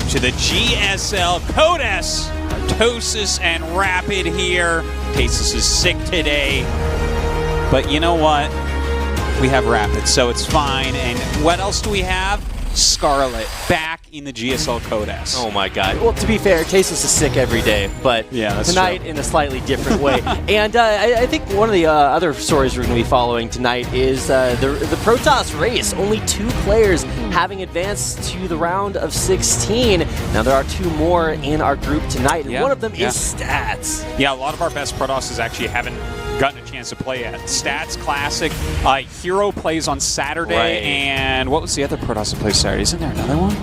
to the GSL. Codes, Artosis, and Rapid here. Tasis is sick today. But you know what? We have Rapid, so it's fine. And what else do we have? Scarlett back in the GSL Codes. Oh my God. Well, to be fair, Tasis is sick every day, but yeah, tonight true. in a slightly different way. And I think one of the other stories we're going to be following tonight is the Protoss race. Only 2 players having advanced to the round of 16. Now there are 2 more in our group tonight, and one of them is Stats. Yeah, a lot of our best Protosses actually haven't gotten a chance to play yet. Stats Classic. Hero plays on Saturday, and what was the other Protoss that plays Saturday? Isn't there another one?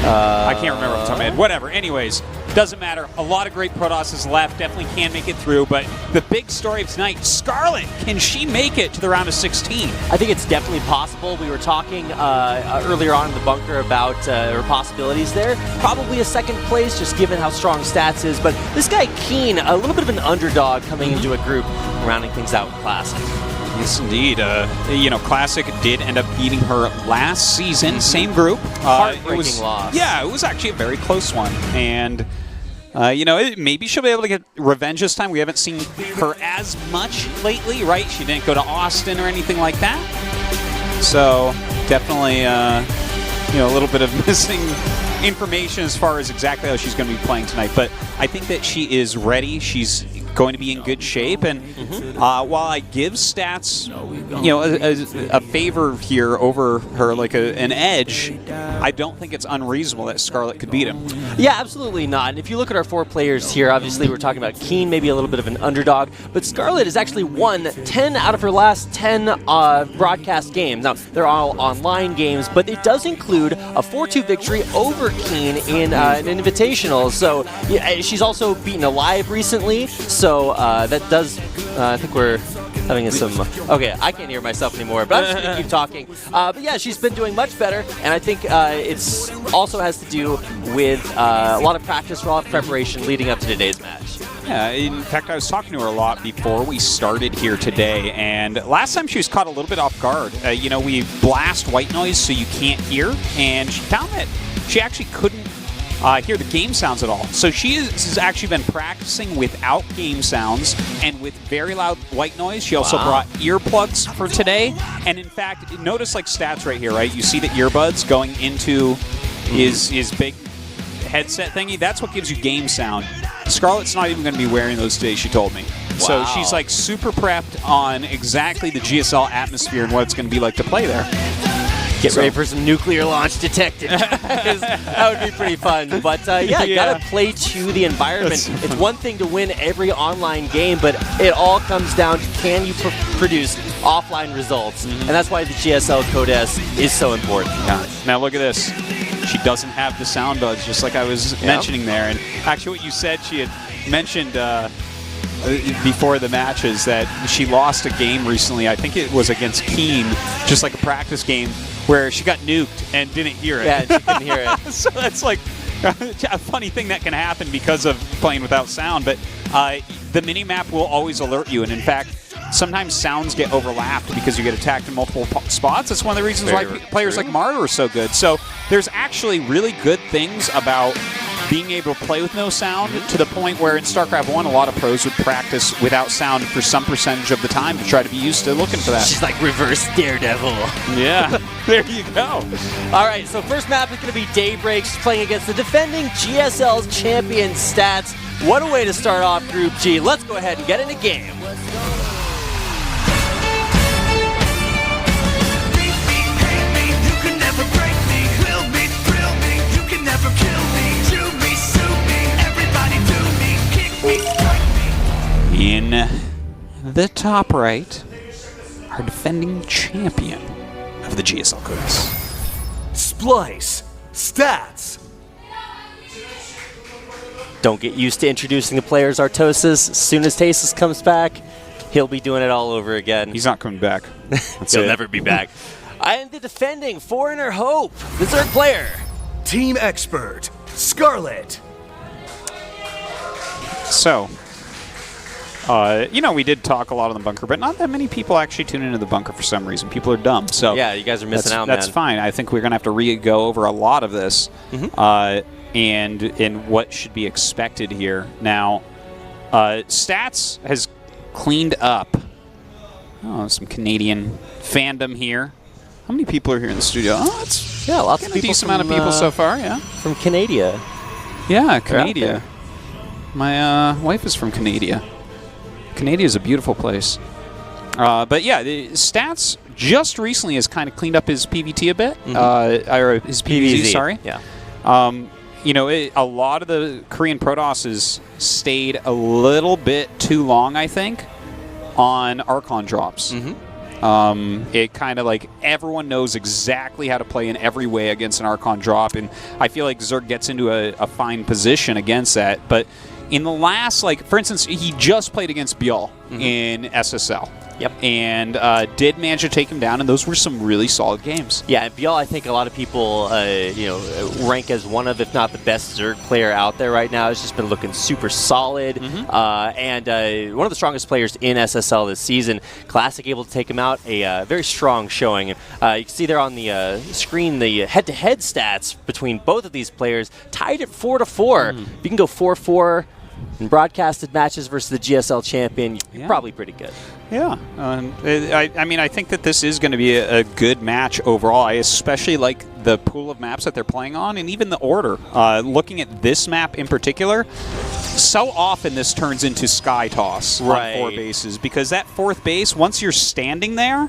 I can't remember off the top of my head. Whatever. Anyways, doesn't matter. A lot of great Protosses left. Definitely can make it through. But the big story of tonight, Scarlett, can she make it to the round of 16? I think it's definitely possible. We were talking earlier on in the bunker about her possibilities there. Probably a second place, just given how strong Stats is. But this guy, Keen, a little bit of an underdog coming into a group, rounding things out with Classic. Yes, indeed. Classic did end up beating her last season. Same group. Heartbreaking loss. Yeah, it was actually a very close one. And, maybe she'll be able to get revenge this time. We haven't seen her as much lately, right? She didn't go to Austin or anything like that. So, definitely, a little bit of missing information as far as exactly how she's going to be playing tonight. But I think that she is ready. She's going to be in good shape, and while I give Stats, a favor here over her, like an edge, I don't think it's unreasonable that Scarlett could beat him. Yeah, absolutely not. And if you look at our 4 players here, obviously we're talking about Keen, maybe a little bit of an underdog, but Scarlett has actually won 10 out of her last 10 broadcast games. Now, they're all online games, but it does include a 4-2 victory over Keen in an invitational. So yeah, she's also beaten Alive recently, so that does, I think we're having some, okay, I can't hear myself anymore, but I'm just going to keep talking. But yeah, she's been doing much better, and I think it's also has to do with a lot of practice, a lot of preparation leading up to today's match. Yeah, in fact, I was talking to her a lot before we started here today, and last time she was caught a little bit off guard. We blast white noise so you can't hear, and she found that she actually couldn't hear the game sounds at all. So she has actually been practicing without game sounds and with very loud white noise. She also brought earplugs for today. And in fact, notice like Stats right here, right? You see the earbuds going into his big headset thingy. That's what gives you game sound. Scarlett's not even going to be wearing those today, she told me. So she's like super prepped on exactly the GSL atmosphere and what it's going to be like to play there. Get ready for some nuclear launch detected. That would be pretty fun. But yeah, you got to play to the environment. It's one thing to win every online game, but it all comes down to can you produce offline results. And that's why the GSL Codes is so important. Yeah. Now look at this. She doesn't have the sound buds, just like I was mentioning there. And actually what you said, she had mentioned before the match is that she lost a game recently. I think it was against Keen, just like a practice game, where she got nuked and didn't hear it. Yeah, she couldn't hear it. So that's like a funny thing that can happen because of playing without sound. But the mini-map will always alert you. And in fact, sometimes sounds get overlapped because you get attacked in multiple spots. That's one of the reasons why players like Marta are so good. So there's actually really good things about being able to play with no sound, to the point where in StarCraft 1, a lot of pros would practice without sound for some percentage of the time to try to be used to looking for that. She's like reverse Daredevil. Yeah, there you go. All right, so first map is going to be Daybreak. She's playing against the defending GSL's champion Stats. What a way to start off Group G. Let's go ahead and get in a game. In the top right, our defending champion of the GSL Codes. Splice. Stats. Don't get used to introducing the players, Artosis. As soon as Tasis comes back, he'll be doing it all over again. He's not coming back. He'll never be back. And the defending Foreigner Hope, the third player. Team expert. Scarlett. So, we did talk a lot on the bunker, but not that many people actually tune into the bunker for some reason. People are dumb. So yeah, you guys are missing out, man. That's fine. I think we're going to have to go over a lot of this. and what should be expected here. Now, Stats has cleaned up. Oh, some Canadian fandom here. How many people are here in the studio? Oh, it's lots of people. A decent amount of people so far. Yeah, from Canada. Yeah, Canada. My wife is from Canada. Canada is a beautiful place. But yeah, the Stats just recently has kind of cleaned up his PVT a bit. Or his PVZ, sorry. Yeah. You know, a lot of the Korean Protosses stayed a little bit too long, I think, on Archon drops. It kind of like everyone knows exactly how to play in every way against an Archon drop, and I feel like Zerg gets into a fine position against that. But in the last, like, for instance, he just played against Bjol in SSL. Yep. And did manage to take him down, and those were some really solid games. Yeah, and Bjol, I think a lot of people, rank as one of, if not the best Zerg player out there right now. He's just been looking super solid, and one of the strongest players in SSL this season. Classic able to take him out, a very strong showing. You can see there on the screen the head-to-head stats between both of these players, tied at 4-4. If you can go 4-4 in broadcasted matches versus the GSL champion, you're probably pretty good. Yeah. I mean, I think that this is going to be a good match overall. I especially like the pool of maps that they're playing on, and even the order. Looking at this map in particular, so often this turns into Sky Toss on 4 bases, because that 4th base, once you're standing there,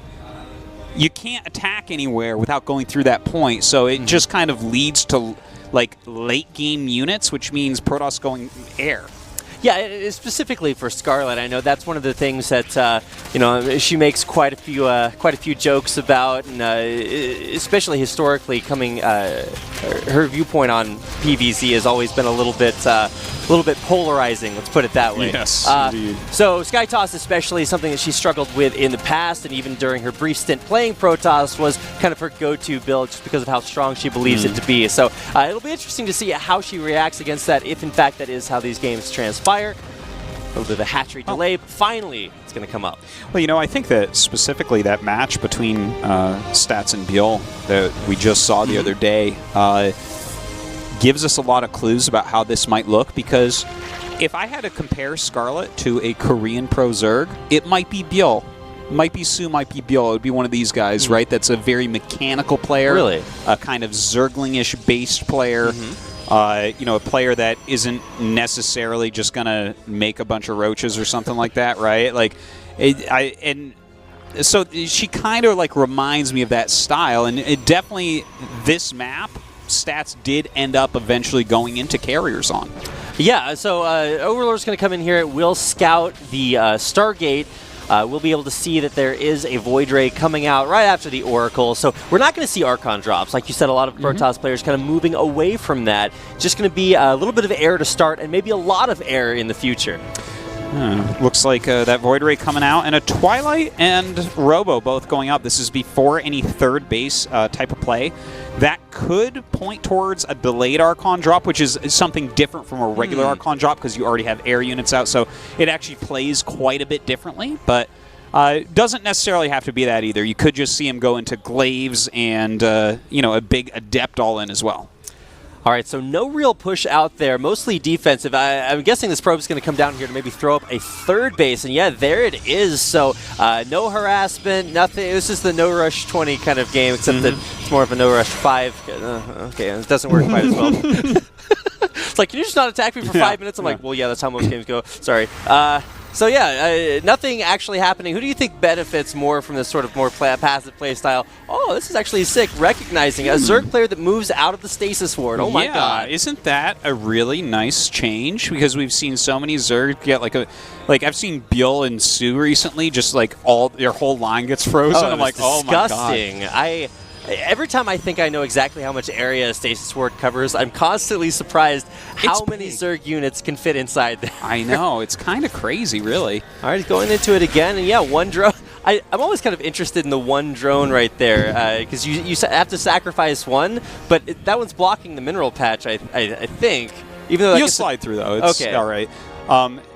you can't attack anywhere without going through that point. So it just kind of leads to like late game units, which means Protoss going air. Yeah, specifically for Scarlett, I know that's one of the things that she makes quite a few jokes about, and especially historically, coming her viewpoint on PVZ has always been a little bit polarizing. Let's put it that way. Yes, indeed. So Sky Toss, especially, something that she struggled with in the past, and even during her brief stint playing Protoss, was kind of her go-to build, just because of how strong she believes it to be. So it'll be interesting to see how she reacts against that, if in fact that is how these games transpire. A little bit of a hatchery delay, but finally it's going to come up. Well, I think that specifically that match between Stats and Bjol that we just saw the other day gives us a lot of clues about how this might look, because if I had to compare Scarlett to a Korean pro Zerg, it might be Bjol. Might be Su, might be Bjol. It would be one of these guys, right? That's a very mechanical player. Really? A kind of Zergling-ish based player. A player that isn't necessarily just going to make a bunch of roaches or something like that, right? Like, so she kind of like reminds me of that style, and it definitely, this map, Stats did end up eventually going into carriers on. Yeah, so Overlord's going to come in here. It will scout the Stargate. We'll be able to see that there is a Void Ray coming out right after the Oracle. So we're not going to see Archon drops. Like you said, a lot of Protoss players kind of moving away from that. Just going to be a little bit of air to start, and maybe a lot of air in the future. Looks like that Void Ray coming out, and a Twilight and Robo both going up. This is before any 3rd base type of play. That could point towards a delayed Archon drop, which is something different from a regular Archon drop, because you already have air units out, so it actually plays quite a bit differently, but doesn't necessarily have to be that either. You could just see him go into Glaives and a big Adept all-in as well. All right, so no real push out there, mostly defensive. I'm guessing this probe is going to come down here to maybe throw up a 3rd base, and yeah, there it is. So no harassment, nothing. It was just the no rush 20 kind of game, except that it's more of a no rush 5. Okay, it doesn't work quite as well. It's like, can you just not attack me for 5 minutes? I'm like, well, yeah, that's how most games go. Sorry. So yeah, nothing actually happening. Who do you think benefits more from this sort of more passive play style? Oh, this is actually sick. Recognizing a Zerg player that moves out of the stasis ward. Oh my god. Isn't that a really nice change? Because we've seen so many Zerg get like I've seen Bjol and Su recently, just like their whole line gets frozen. I'm like, disgusting. Oh my god. Every time I think I know exactly how much area Stasis Ward covers, I'm constantly surprised how many Zerg units can fit inside there. I know. It's kind of crazy, really. All right, he's going into it again. And yeah, one drone. I'm always kind of interested in the one drone right there, because you have to sacrifice one, but that one's blocking the mineral patch, I think. Even though you'll slide through, though. It's okay. All right.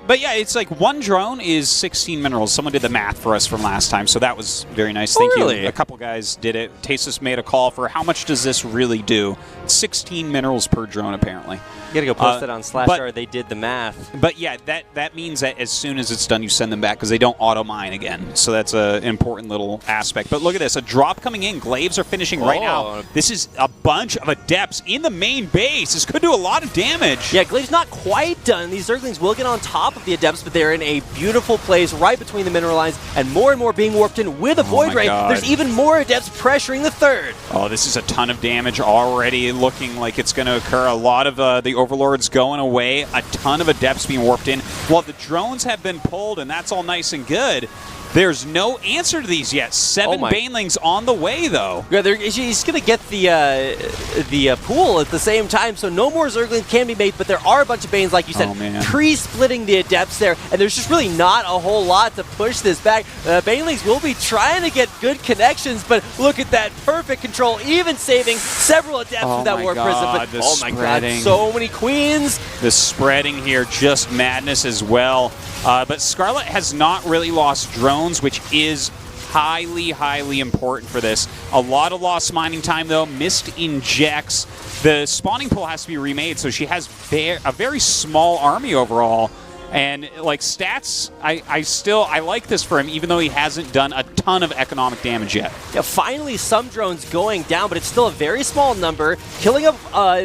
But yeah, it's like one drone is 16 minerals. Someone did the math for us from last time, so that was very nice. Thank you. A couple guys did it. Tasis made a call for how much does this really do? 16 minerals per drone, apparently. You gotta go post it on Slashar. They did the math. But yeah, that means that as soon as it's done, you send them back because they don't auto mine again. So that's an important little aspect. But look at this, a drop coming in. Glaives are finishing right now. This is a bunch of adepts in the main base. This could do a lot of damage. Yeah, Glaives not quite done. These Zerglings will get on top of the adepts, but they're in a beautiful place right between the mineral lines, and more being warped in with a Void Ray. There's even more adepts pressuring the third. Oh, this is a ton of damage already looking like it's going to occur. A lot of the Overlords going away, a ton of adepts being warped in. While the drones have been pulled, and that's all nice and good, there's no answer to these yet. 7 Banelings on the way, though. Yeah, he's going to get the pool at the same time, so no more Zerglings can be made, but there are a bunch of Banes, like you said, pre-splitting the Adepts there, and there's just really not a whole lot to push this back. Banelings will be trying to get good connections, but look at that perfect control, even saving several Adepts with that Warp Prism. But oh my god, so many Queens. The spreading here, just madness as well. But Scarlett has not really lost drones, which is highly important for this. A lot of lost mining time, though. Missed injects. The spawning pool has to be remade, so she has a very small army overall. And like stats, I like this for him, even though he hasn't done a ton of economic damage yet. Yeah, finally some drones going down, but it's still a very small number, killing up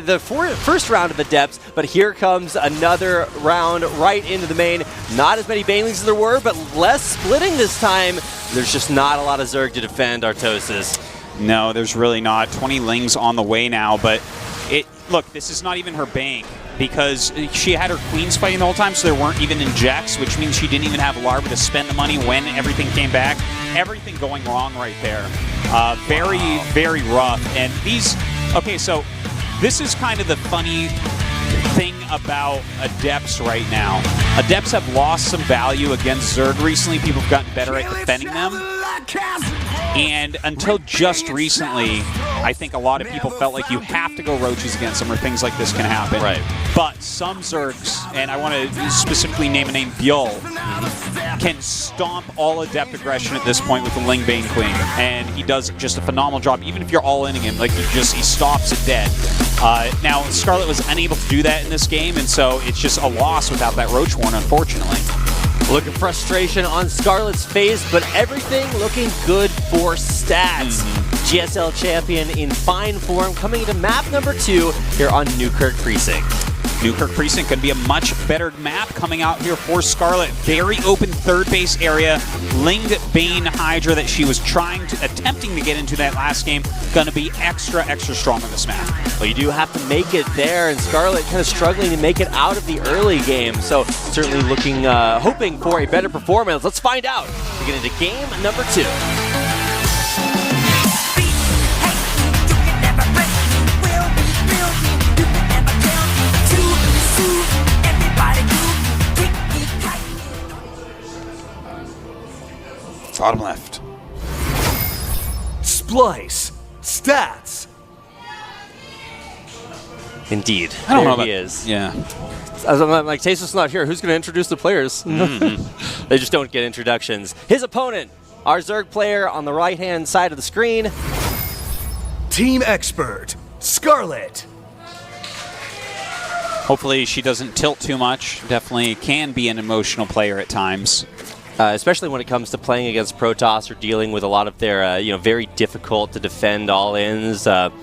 the first round of Adepts, but here comes another round right into the main. Not as many Banelings as there were, but less splitting this time. There's just not a lot of Zerg to defend Artosis. No, there's really not. 20 Lings on the way now, but look, this is not even her bank, because she had her Queens fighting the whole time, so there weren't even injects, which means she didn't even have Larva to spend the money when everything came back. Everything going wrong right there. Very rough. And these... Okay, so this is kind of the funny thing about Adepts right now. Adepts have lost some value against Zerg recently. People have gotten better at defending them. And until just recently, I think a lot of people felt like you have to go roaches against them or things like this can happen. Right. But some Zergs, and I want to specifically name a name, Bjol, can stomp all Adept aggression at this point with the Ling Bane Queen. And he does just a phenomenal job, even if you're all-inning him. Like, he stops it dead. Now, Scarlett was unable to do that in this game, and so it's just a loss without that Roach Horn, unfortunately. Look at frustration on Scarlett's face, but everything looking good for stats. GSL champion in fine form, coming into map number 2 here on Newkirk Precinct. Newkirk Precinct could be a much better map coming out here for Scarlett. Very open third base area. Ling Bane Hydra that she was attempting to get into that last game, gonna be extra strong on this map. Well, you do have to make it there, and Scarlett kind of struggling to make it out of the early game. So certainly looking, hoping for a better performance. Let's find out. We get into game number 2. Bottom left. Splice. Stats. Indeed. I don't know there about, he is. Yeah. As I'm like, Tasis not here. Who's going to introduce the players? They just don't get introductions. His opponent, our Zerg player on the right-hand side of the screen. Team expert, Scarlett. Hopefully she doesn't tilt too much. Definitely can be an emotional player at times. Especially when it comes to playing against Protoss or dealing with a lot of their, very difficult to defend all-ins. What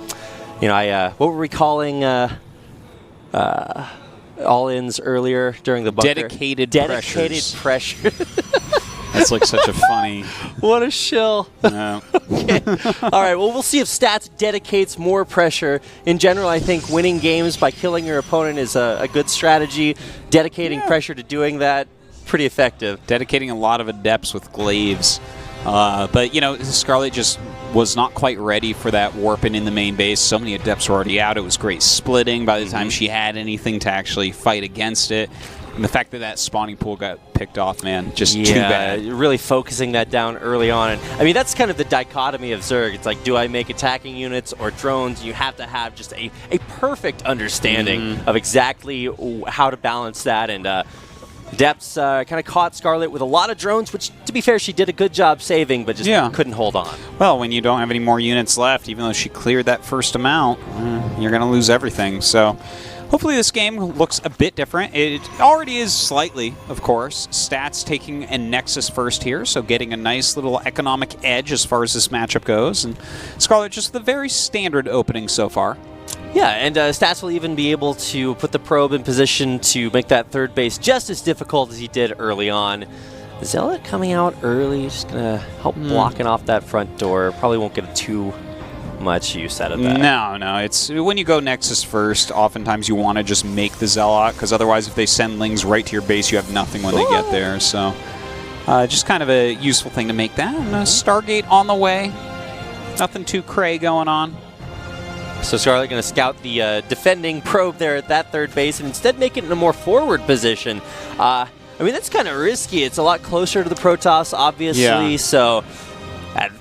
were we calling all-ins earlier during the bunker? Dedicated pressure. That's like such a funny... What a shill. No. Okay. All right, well, we'll see if Stats dedicates more pressure. In general, I think winning games by killing your opponent is a good strategy. Dedicating pressure to doing that, pretty effective. Dedicating a lot of Adepts with Glaives. But, Scarlett just was not quite ready for that warping in the main base. So many Adepts were already out. It was great splitting by the time she had anything to actually fight against it. And the fact that spawning pool got picked off, man, just too bad. Really focusing that down early on. And I mean, that's kind of the dichotomy of Zerg. It's like, do I make attacking units or drones? You have to have just a perfect understanding of exactly how to balance that. And Depths kind of caught Scarlett with a lot of drones, which, to be fair, she did a good job saving, but just couldn't hold on. Well, when you don't have any more units left, even though she cleared that first amount, you're going to lose everything. So hopefully this game looks a bit different. It already is slightly, of course. Stats taking a Nexus first here, so getting a nice little economic edge as far as this matchup goes. And Scarlett just the very standard opening so far. Yeah, and Stats will even be able to put the probe in position to make that third base just as difficult as he did early on. Zealot coming out early, just going to help blocking off that front door. Probably won't get too much use out of that. No. It's when you go Nexus first, oftentimes you want to just make the Zealot, because otherwise if they send Lings right to your base, you have nothing when they get there. So just kind of a useful thing to make that. And Stargate on the way. Nothing too cray going on. So Scarlett going to scout the defending probe there at that third base and instead make it in a more forward position. I mean, that's kind of risky. It's a lot closer to the Protoss, obviously, so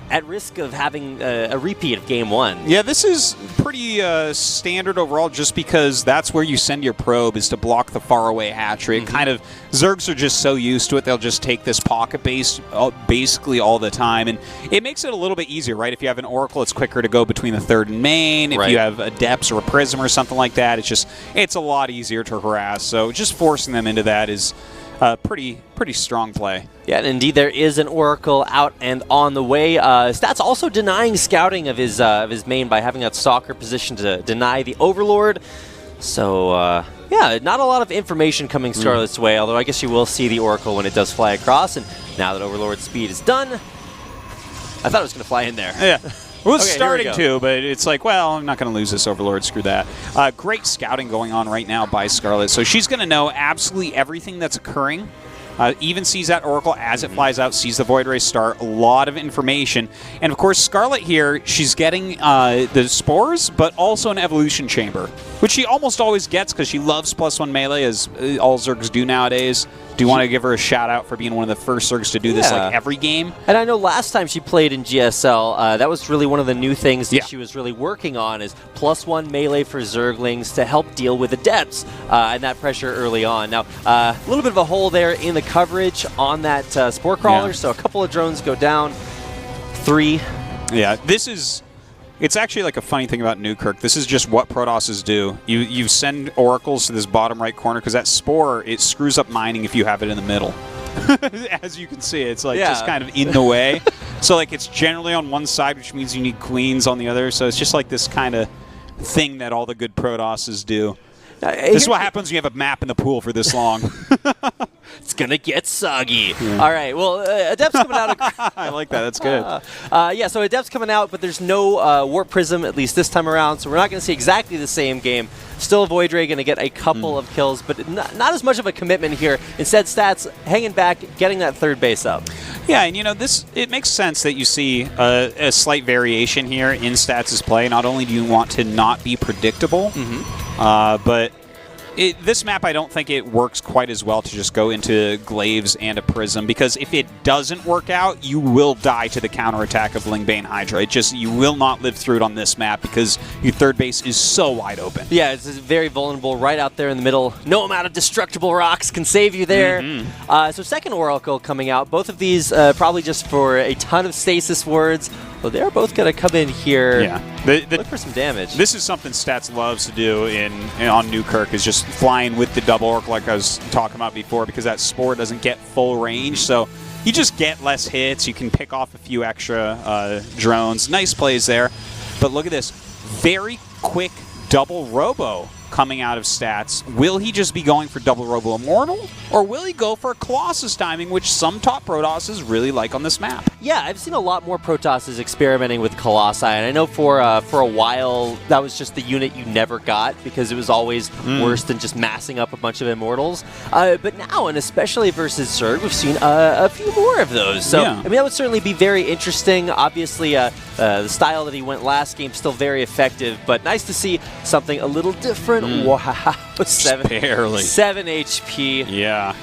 at risk of having a repeat of Game 1. Yeah, this is pretty standard overall just because that's where you send your probe is to block the faraway hatchery. Kind of, Zergs are just so used to it, they'll just take this pocket base basically all the time. And it makes it a little bit easier, right? If you have an Oracle, it's quicker to go between the third and main. If you have a Depths or a Prism or something like that, it's a lot easier to harass. So just forcing them into that is pretty strong play. Yeah, and indeed there is an Oracle out and on the way. Stats also denying scouting of his main by having that Stalker position to deny the Overlord. So, yeah, not a lot of information coming Scarlett's way, although I guess you will see the Oracle when it does fly across. And now that Overlord speed is done, I thought it was going to fly in there. Yeah. Well, it's Okay, starting to, but it's like, well, I'm not going to lose this Overlord. Screw that. Great scouting going on right now by Scarlett. So she's going to know absolutely everything that's occurring. Even sees that Oracle as it flies out, sees the Void Ray start. A lot of information. And, of course, Scarlett here, she's getting the Spores, but also an Evolution Chamber, which she almost always gets because she loves +1 melee, as all Zergs do nowadays. Do you want to give her a shout-out for being one of the first Zergs to do this like every game? And I know last time she played in GSL, that was really one of the new things that she was really working on is +1 melee for Zerglings to help deal with the Depths and that pressure early on. Now, a little bit of a hole there in the coverage on that Spore Crawler, so a couple of drones go down. 3. Yeah, it's actually like a funny thing about Newkirk. This is just what Protosses do. You send Oracles to this bottom right corner because that Spore, it screws up mining if you have it in the middle. As you can see, it's like just kind of in the way. So like it's generally on one side, which means you need queens on the other. So it's just like this kind of thing that all the good Protosses do. This is what happens when you have a map in the pool for this long. It's going to get soggy. All right, well, Adept's coming out. I like that. That's good. Yeah, so Adept's coming out, but there's no Warp Prism, at least this time around, so we're not going to see exactly the same game. Still Void Ray going to get a couple of kills, but not as much of a commitment here. Instead, Stats hanging back, getting that third base up. Yeah, and it makes sense that you see a slight variation here in Stats' play. Not only do you want to not be predictable, but this map, I don't think it works quite as well to just go into Glaives and a Prism, because if it doesn't work out, you will die to the counterattack of Lingbane Hydra. You will not live through it on this map because your third base is so wide open. Yeah, it's very vulnerable right out there in the middle. No amount of destructible rocks can save you there. So second Oracle coming out. Both of these probably just for a ton of stasis wards. Well, they're both going to come in here. Yeah. Look for some damage. This is something Stats loves to do on Newkirk, is just flying with the double Oracle like I was talking about before, because that Spore doesn't get full range. So you just get less hits. You can pick off a few extra drones. Nice plays there. But look at this. Very quick double Robo coming out of Stats. Will he just be going for double Robo Immortal, or will he go for Colossus timing, which some top Protosses really like on this map? Yeah, I've seen a lot more Protosses experimenting with Colossi, and I know for a while that was just the unit you never got because it was always worse than just massing up a bunch of Immortals. But now, and especially versus Zerg, we've seen a few more of those. So, I mean, that would certainly be very interesting. Obviously, the style that he went last game still very effective, but nice to see something a little different. Wow, 7 HP. Yeah.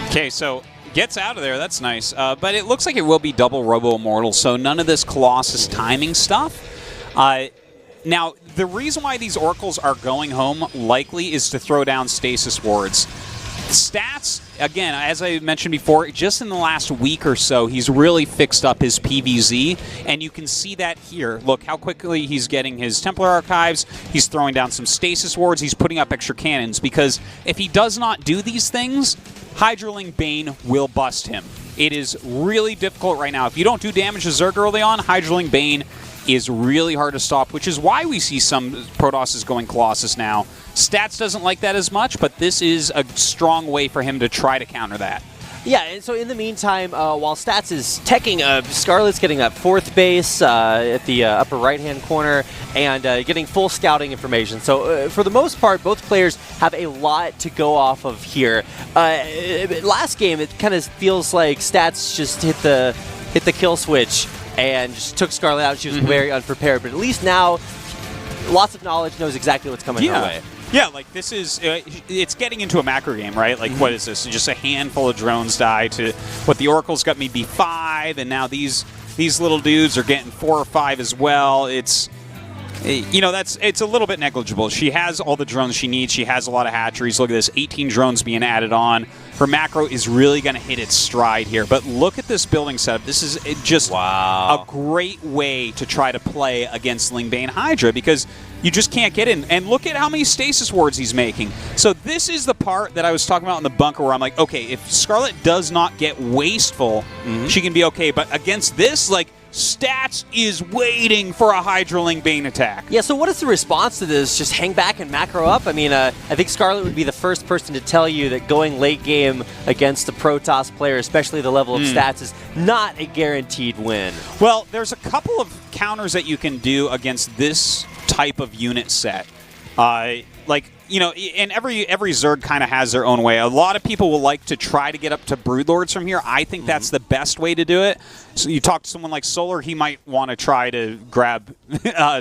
Okay, so gets out of there. That's nice. But it looks like it will be double Robo Immortal, so none of this Colossus timing stuff. Now, the reason why these Oracles are going home likely is to throw down Stasis Wards. Stats, again, as I mentioned before, just in the last week or so, he's really fixed up his PVZ, and you can see that here. Look how quickly he's getting his Templar Archives, he's throwing down some Stasis Wards, he's putting up extra cannons, because if he does not do these things, Hydraling Bane will bust him. It is really difficult right now. If you don't do damage to Zerg early on, Hydraling Bane is really hard to stop, which is why we see some Protosses going Colossus now. Stats doesn't like that as much, but this is a strong way for him to try to counter that. Yeah, and so in the meantime, while Stats is teching, Scarlett's getting that 4th base at the upper right-hand corner and getting full scouting information. So for the most part, both players have a lot to go off of here. Last game, it kind of feels like Stats just hit the kill switch and just took Scarlett out. She was very unprepared, but at least now, lots of knowledge, knows exactly what's coming her way. Yeah, like this is, it's getting into a macro game, right? Like what is this? Just a handful of drones die to what the Oracle's got maybe 5, and now these little dudes are getting 4 or 5 as well. It's, you know, it's a little bit negligible. She has all the drones she needs. She has a lot of hatcheries. Look at this, 18 drones being added on. Her macro is really going to hit its stride here. But look at this building setup. This is just a great way to try to play against Lingbane Hydra, because you just can't get in. And look at how many Stasis Wards he's making. So this is the part that I was talking about in the bunker where I'm like, okay, if Scarlett does not get wasteful, she can be okay. But against this, like, Stats is waiting for a Hydraling Bane attack. Yeah, so what is the response to this? Just hang back and macro up? I mean, I think Scarlett would be the first person to tell you that going late game against a Protoss player, especially the level of Stats, is not a guaranteed win. Well, there's a couple of counters that you can do against this type of unit set. Like, you know, and every Zerg kind of has their own way. A lot of people will like to try to get up to Broodlords from here. I think that's the best way to do it. So you talk to someone like Solar, he might want to try to grab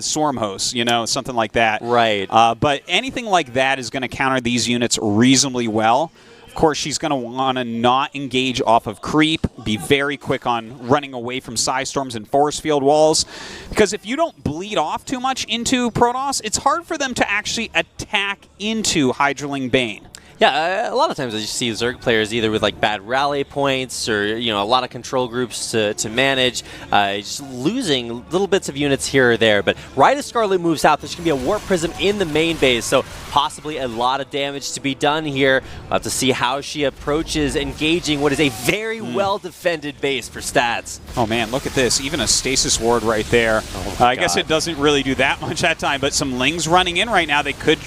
Swarm Hosts, you know, something like that. Right. But anything like that is going to counter these units reasonably well. Of course, she's going to want to not engage off of creep, be very quick on running away from Psystorms and force field walls, because if you don't bleed off too much into Protoss, it's hard for them to actually attack into Hydraling Bane. Yeah, a lot of times I just see Zerg players either with like bad rally points or, you know, a lot of control groups to manage, just losing little bits of units here or there. But right as Scarlett moves out, there's going to be a Warp Prism in the main base, so possibly a lot of damage to be done here. We'll have to see how she approaches engaging what is a very well-defended base for Stats. Oh man, look at this. Even a Stasis Ward right there. I guess it doesn't really do that much that time, but some Lings running in right now. They could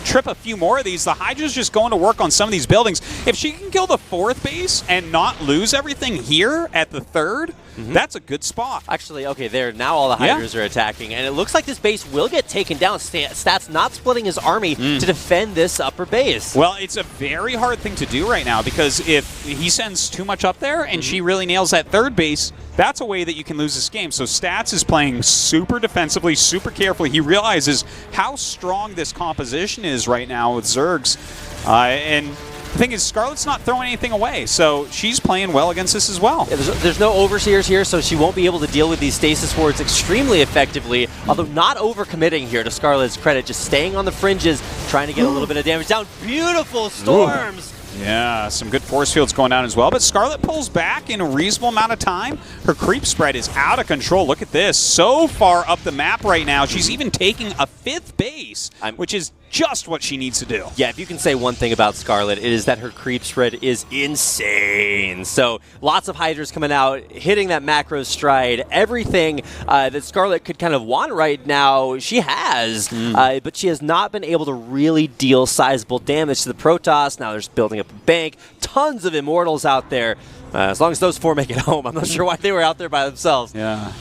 trip a few more of these. The Hydra's just going to work on some of these buildings. If she can kill the 4th base and not lose everything here at the 3rd, that's a good spot. Actually, okay, there now all the Hydras are attacking, and it looks like this base will get taken down. Stats not splitting his army to defend this upper base. Well, it's a very hard thing to do right now, because if he sends too much up there and she really nails that 3rd base, that's a way that you can lose this game. So Stats is playing super defensively, super carefully. He realizes how strong this composition is right now with Zergs. And the thing is, Scarlett's not throwing anything away, so she's playing well against this as well. Yeah, there's no Overseers here, so she won't be able to deal with these Stasis Wards extremely effectively, although not overcommitting here, to Scarlett's credit, just staying on the fringes, trying to get a little bit of damage down. Beautiful storms! Yeah, some good force fields going down as well, but Scarlett pulls back in a reasonable amount of time. Her creep spread is out of control. Look at this. So far up the map right now, she's even taking a 5th base, which is just what she needs to do. Yeah, if you can say one thing about Scarlett, it is that her creep spread is insane. So lots of Hydras coming out, hitting that macro stride. Everything that Scarlett could kind of want right now, she has, but she has not been able to really deal sizable damage to the Protoss. Now there's building up a bank, tons of Immortals out there. As long as those 4 make it home, I'm not sure why they were out there by themselves. Yeah.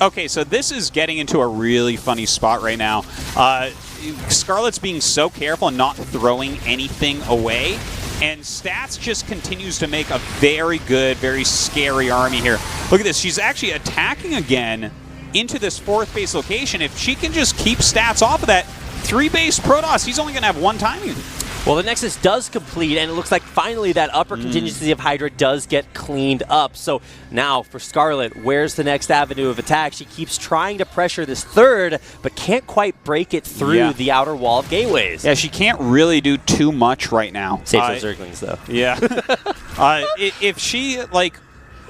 Okay, so this is getting into a really funny spot right now. Scarlett's being so careful and not throwing anything away, and Stats just continues to make a very good, very scary army here. Look at this. She's actually attacking again into this 4th base location. If she can just keep Stats off of that 3 base Protoss, he's only going to have 1 timing. Well, the Nexus does complete, and it looks like finally that upper contingency of Hydra does get cleaned up. So now for Scarlett, where's the next avenue of attack? She keeps trying to pressure this third, but can't quite break it through the outer wall of gateways. Yeah, she can't really do too much right now. Save those Zerglings, though. Yeah. If she,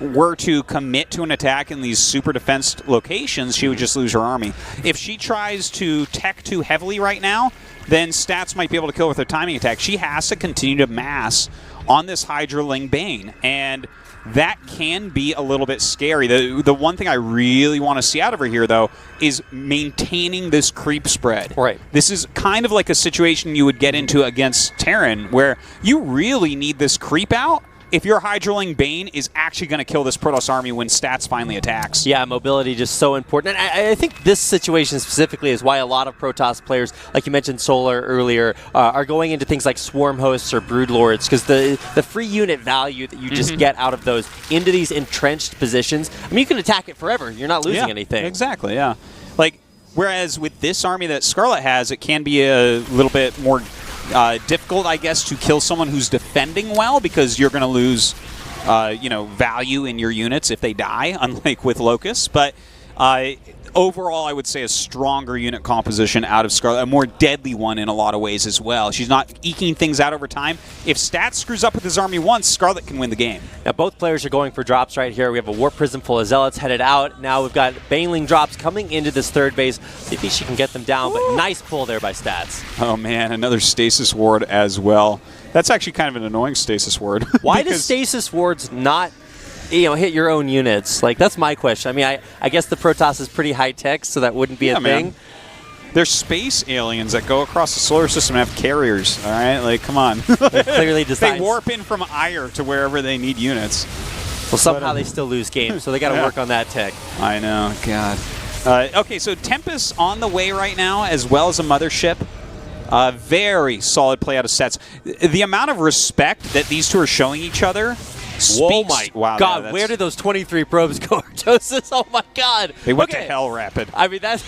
were to commit to an attack in these super defensed locations, she would just lose her army. If she tries to tech too heavily right now, then Stats might be able to kill with her timing attack. She has to continue to mass on this Hydraling Bane, and that can be a little bit scary. The one thing I really want to see out of her here, though, is maintaining this creep spread. Right. This is kind of like a situation you would get into against Terran, where you really need this creep out if your Hydraling Bane is actually going to kill this Protoss army when Stats finally attacks. Yeah, mobility just so important. And I think this situation specifically is why a lot of Protoss players, like you mentioned Solar earlier, are going into things like Swarm Hosts or Brood Lords, because the free unit value that you just get out of those into these entrenched positions, I mean, you can attack it forever. You're not losing anything. Exactly, yeah. Whereas with this army that Scarlett has, it can be a little bit more difficult, I guess, to kill someone who's defending well, because you're going to lose, value in your units if they die, unlike with Locust. But overall, I would say a stronger unit composition out of Scarlett, a more deadly one in a lot of ways as well. She's not eking things out over time. If Stats screws up with his army once, Scarlett can win the game. Now, both players are going for drops right here. We have a Warp Prism full of Zealots headed out. Now we've got Baneling drops coming into this third base. Maybe she can get them down, but nice pull there by Stats. Oh, man, another Stasis Ward as well. That's actually kind of an annoying Stasis Ward. Why does Stasis Wards not hit your own units? That's my question. I mean, I guess the Protoss is pretty high-tech, so that wouldn't be a thing. Man. They're space aliens that go across the solar system and have carriers, all right? Come on. They're clearly designed. They warp in from Ire to wherever they need units. Well, somehow they still lose games, so they got to work on that tech. I know, God. Okay, so Tempest on the way right now, as well as a Mothership. Very solid play out of Sets. The amount of respect that these two are showing each other speaks. Oh my God, where did those 23 probes go, Artosis? Oh my God. They went to Hell Rapid. I mean, that's...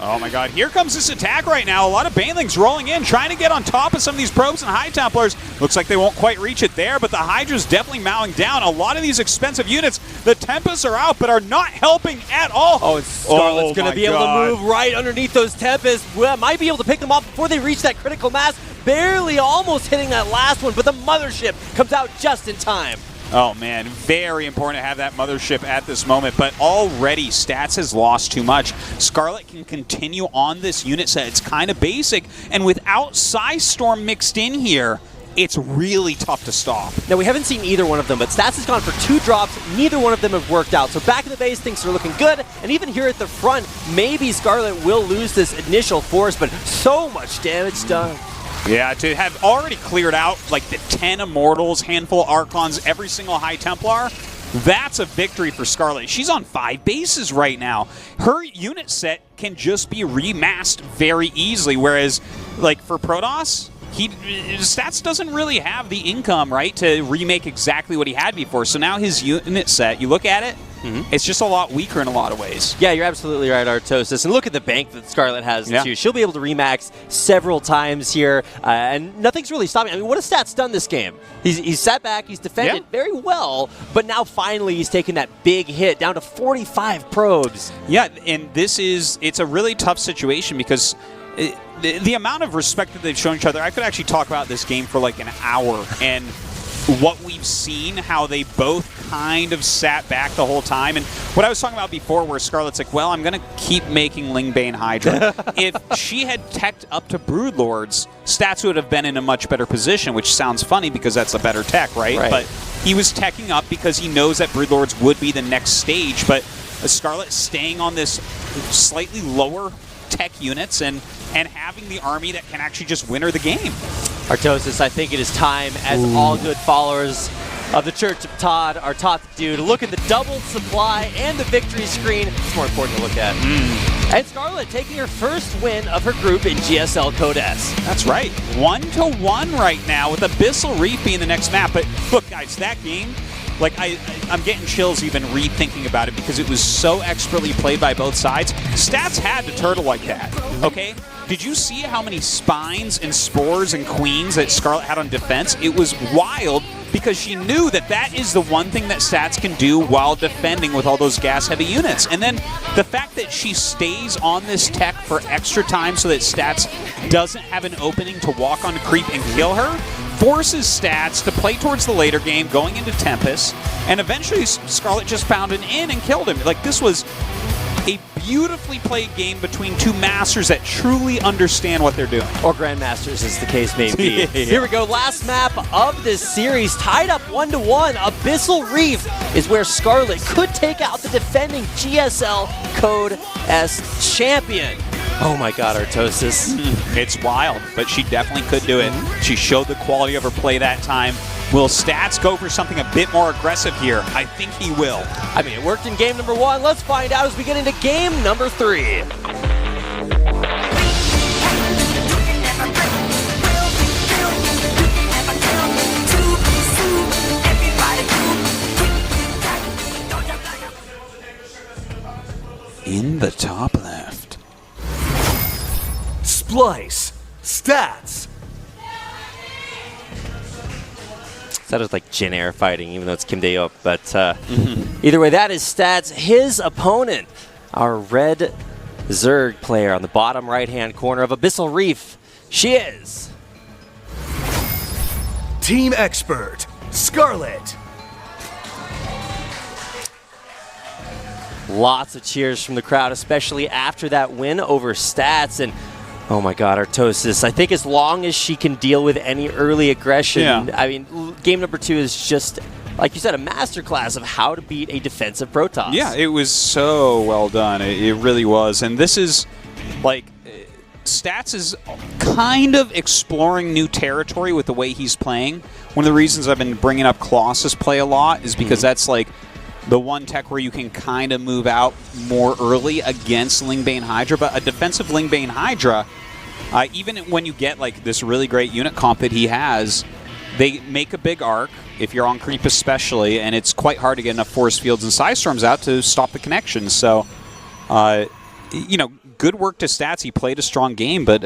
Oh my God, here comes this attack right now. A lot of Banelings rolling in, trying to get on top of some of these probes and High Templars. Looks like they won't quite reach it there, but the Hydra's definitely mowing down. A lot of these expensive units, the Tempests are out, but are not helping at all. Oh, and Scarlett's going to be able to move right underneath those Tempests. Well, might be able to pick them off before they reach that critical mass. Barely almost hitting that last one, but the Mothership comes out just in time. Oh, man, very important to have that Mothership at this moment, but already Stats has lost too much. Scarlett can continue on this unit set. It's kind of basic, and without Psystorm mixed in here, it's really tough to stop. Now, we haven't seen either one of them, but Stats has gone for 2 drops. Neither one of them have worked out. So back in the base, things are looking good, and even here at the front, maybe Scarlett will lose this initial force, but so much damage done. Yeah, to have already cleared out the 10 Immortals, handful of Archons, every single High Templar, that's a victory for Scarlett. She's on 5 bases right now. Her unit set can just be remassed very easily, whereas for Protoss, Stats doesn't really have the income, right, to remake exactly what he had before. So now his unit set, you look at it, it's just a lot weaker in a lot of ways. Yeah, you're absolutely right, Artosis. And look at the bank that Scarlett has, too. She'll be able to remax several times here, and nothing's really stopping. I mean, what has Stats done this game? He's sat back, he's defended very well, but now finally he's taken that big hit down to 45 probes. Yeah, and it's a really tough situation because the amount of respect that they've shown each other, I could actually talk about this game for an hour, and what we've seen, how they both kind of sat back the whole time. And what I was talking about before, where Scarlett's like, well, I'm going to keep making Lingbane Hydra. If she had teched up to Broodlords, Stats would have been in a much better position, which sounds funny because that's a better tech, right? But he was teching up because he knows that Broodlords would be the next stage. But Scarlett staying on this slightly lower tech units and having the army that can actually just win her the game. Artosis, I think it is time, as all good followers of the Church of Todd are taught to do, to look at the doubled supply and the victory screen. It's more important to look at. And Scarlett taking her first win of her group in GSL Code S. That's right. 1-1 right now, with Abyssal Reef being the next map. But look, guys, that game, I'm getting chills even rethinking about it because it was so expertly played by both sides. Stats had to turtle like that, okay? did you see how many spines and spores and queens that Scarlett had on defense? It was wild because she knew that that is the one thing that Stats can do while defending with all those gas-heavy units. And then the fact that she stays on this tech for extra time so that Stats doesn't have an opening to walk on creep and kill her forces Stats to play towards the later game, going into Tempest, and eventually Scarlett just found an in and killed him. Like, this was a beautifully played game between two masters that truly understand what they're doing. Or grandmasters, as the case may be. Yeah. Here we go. Last map of this series, tied up 1-1. Abyssal Reef is where Scarlett could take out the defending GSL Code S champion. Oh my God, Artosis. It's wild, but she definitely could do it. She showed the quality of her play that time. Will Stats go for something a bit more aggressive here? I think he will. I mean, it worked in game number 1. Let's find out as we get into game number 3. In the top left. Splice. Stats. That was like Jin Air fighting, even though it's Kim Dae-up. But either way, that is Stats. His opponent, our red Zerg player on the bottom right-hand corner of Abyssal Reef. She is Team Expert, Scarlett. Lots of cheers from the crowd, especially after that win over Stats. And oh my God, Artosis. I think as long as she can deal with any early aggression, I mean, game number 2 is just, like you said, a masterclass of how to beat a defensive Protoss. Yeah, it was so well done. It really was. And this is, like, Stats is kind of exploring new territory with the way he's playing. One of the reasons I've been bringing up Colossus play a lot is because that's, like, the one tech where you can kind of move out more early against Lingbane Hydra. But a defensive Lingbane Hydra, even when you get like this really great unit comp that he has, they make a big arc, if you're on creep especially, and it's quite hard to get enough force fields and Psy Storms out to stop the connections. So, you know, good work to Stats. He played a strong game, but,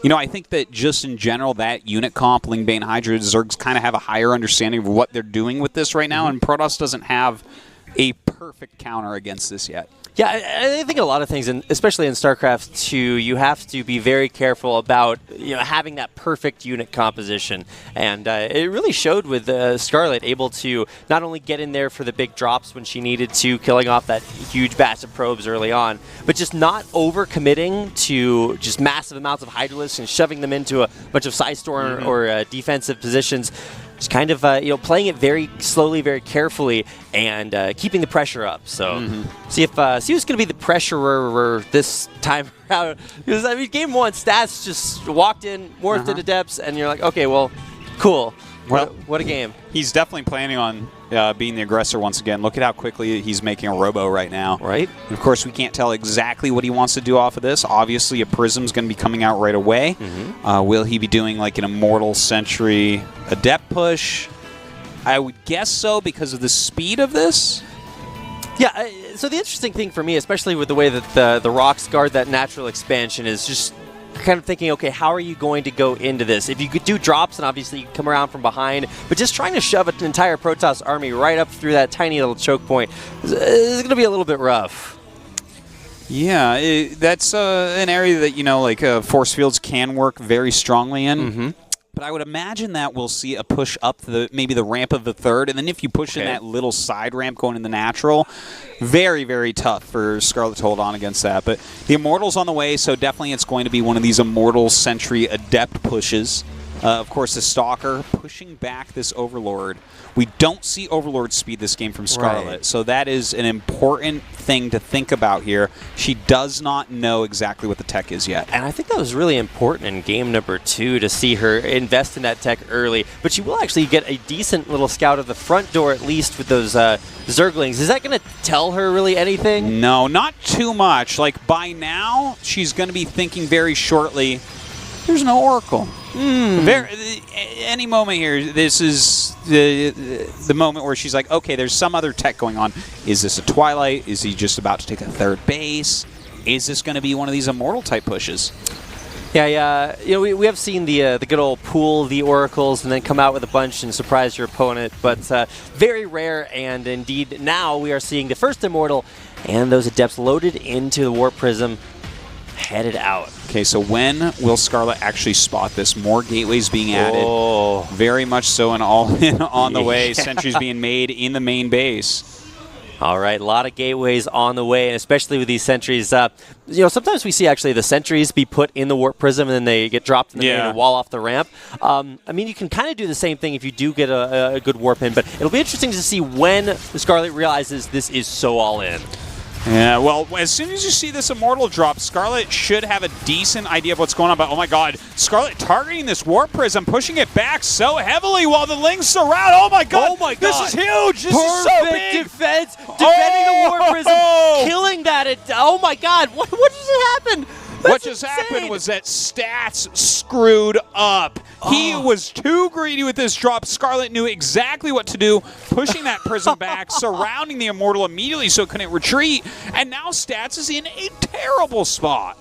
you know, I think that just in general, that unit comp, Lingbane Hydra, Zergs kind of have a higher understanding of what they're doing with this right now, and Protoss doesn't have a perfect counter against this yet. Yeah, I think a lot of things, and especially in StarCraft 2, you have to be very careful about having that perfect unit composition. And it really showed with Scarlett able to not only get in there for the big drops when she needed to, killing off that huge batch of probes early on, but just not over-committing to just massive amounts of Hydralisks and shoving them into a bunch of Psystorm or defensive positions. Just kind of playing it very slowly, very carefully, and keeping the pressure up. So see who's going to be the pressurer this time around. Because I mean, game 1, Stats just walked in, morphed into depths, and you're like, okay, well, cool. Well, what a game. He's definitely planning on being the aggressor once again. Look at how quickly he's making a robo right now. Right. And of course, we can't tell exactly what he wants to do off of this. Obviously, a Prism's going to be coming out right away. Will he be doing like an Immortal Sentry Adept push? I would guess so because of the speed of this. Yeah, so the interesting thing for me, especially with the way that the Rocks guard that natural expansion, is just kind of thinking, okay, how are you going to go into this? If you could do drops, and obviously you can come around from behind, but just trying to shove an entire Protoss army right up through that tiny little choke point is going to be a little bit rough. Yeah, that's an area that, force fields can work very strongly in. But I would imagine that we'll see a push up maybe the ramp of the 3rd, and then if you push in that little side ramp going in the natural, very, very tough for Scarlett to hold on against that. But the Immortal's on the way, so definitely it's going to be one of these Immortal Sentry Adept pushes. Of course, the Stalker pushing back this Overlord. We don't see Overlord speed this game from Scarlett, so that is an important thing to think about here. She does not know exactly what the tech is yet. And I think that was really important in game number 2 to see her invest in that tech early. But she will actually get a decent little scout of the front door, at least with those Zerglings. Is that going to tell her really anything? No, not too much. Like, by now, she's going to be thinking very shortly, there's no Oracle. Any moment here, this is the moment where she's like, okay, there's some other tech going on. Is this a Twilight? Is he just about to take a 3rd base? Is this going to be one of these Immortal type pushes? Yeah. We have seen the good old pool the oracles and then come out with a bunch and surprise your opponent, but very rare. And indeed, now we are seeing the first Immortal and those Adepts loaded into the Warp Prism, headed out. Okay, so when will Scarlett actually spot this? More gateways being added. Oh. Very much so, and all in on the way. Sentries being made in the main base. All right, a lot of gateways on the way, and especially with these sentries. Sometimes we see actually the sentries be put in the Warp Prism and then they get dropped in the main and wall off the ramp. You can kind of do the same thing if you do get a good warp in, but it'll be interesting to see when Scarlett realizes this is so all in. Yeah, well, as soon as you see this Immortal drop, Scarlett should have a decent idea of what's going on. But, oh my god, Scarlett targeting this Warp Prism, pushing it back so heavily while the Lings surround. Oh my god, this is huge. This is so big. Perfect defense, defending the Warp Prism, killing that. Oh my god, what just happened? What just happened was that Stats screwed up. He was too greedy with this drop. Scarlett knew exactly what to do, pushing that Prism back, surrounding the Immortal immediately so it couldn't retreat, and now Stats is in a terrible spot.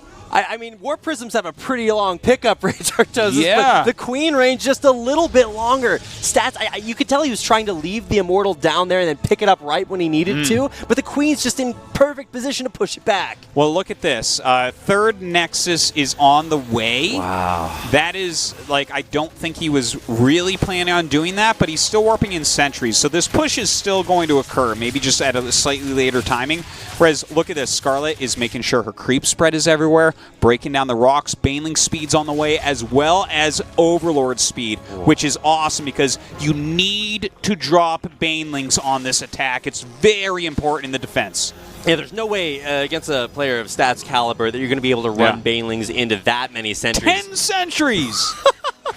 Warp Prisms have a pretty long pickup range, Artosis, yeah. But the Queen range just a little bit longer. Stats, you could tell he was trying to leave the Immortal down there and then pick it up right when he needed to, but the Queen's just in perfect position to push it back. Well, look at this. Third Nexus is on the way. Wow. That is, I don't think he was really planning on doing that, but he's still warping in sentries, so this push is still going to occur, maybe just at a slightly later timing. Whereas, look at this. Scarlett is making sure her creep spread is everywhere, breaking down the rocks, Baneling speed's on the way, as well as Overlord speed, which is awesome because you need to drop Banelings on this attack. It's very important in the defense. Yeah, there's no way against a player of Stats caliber that you're going to be able to run Banelings into that many sentries. 10 sentries!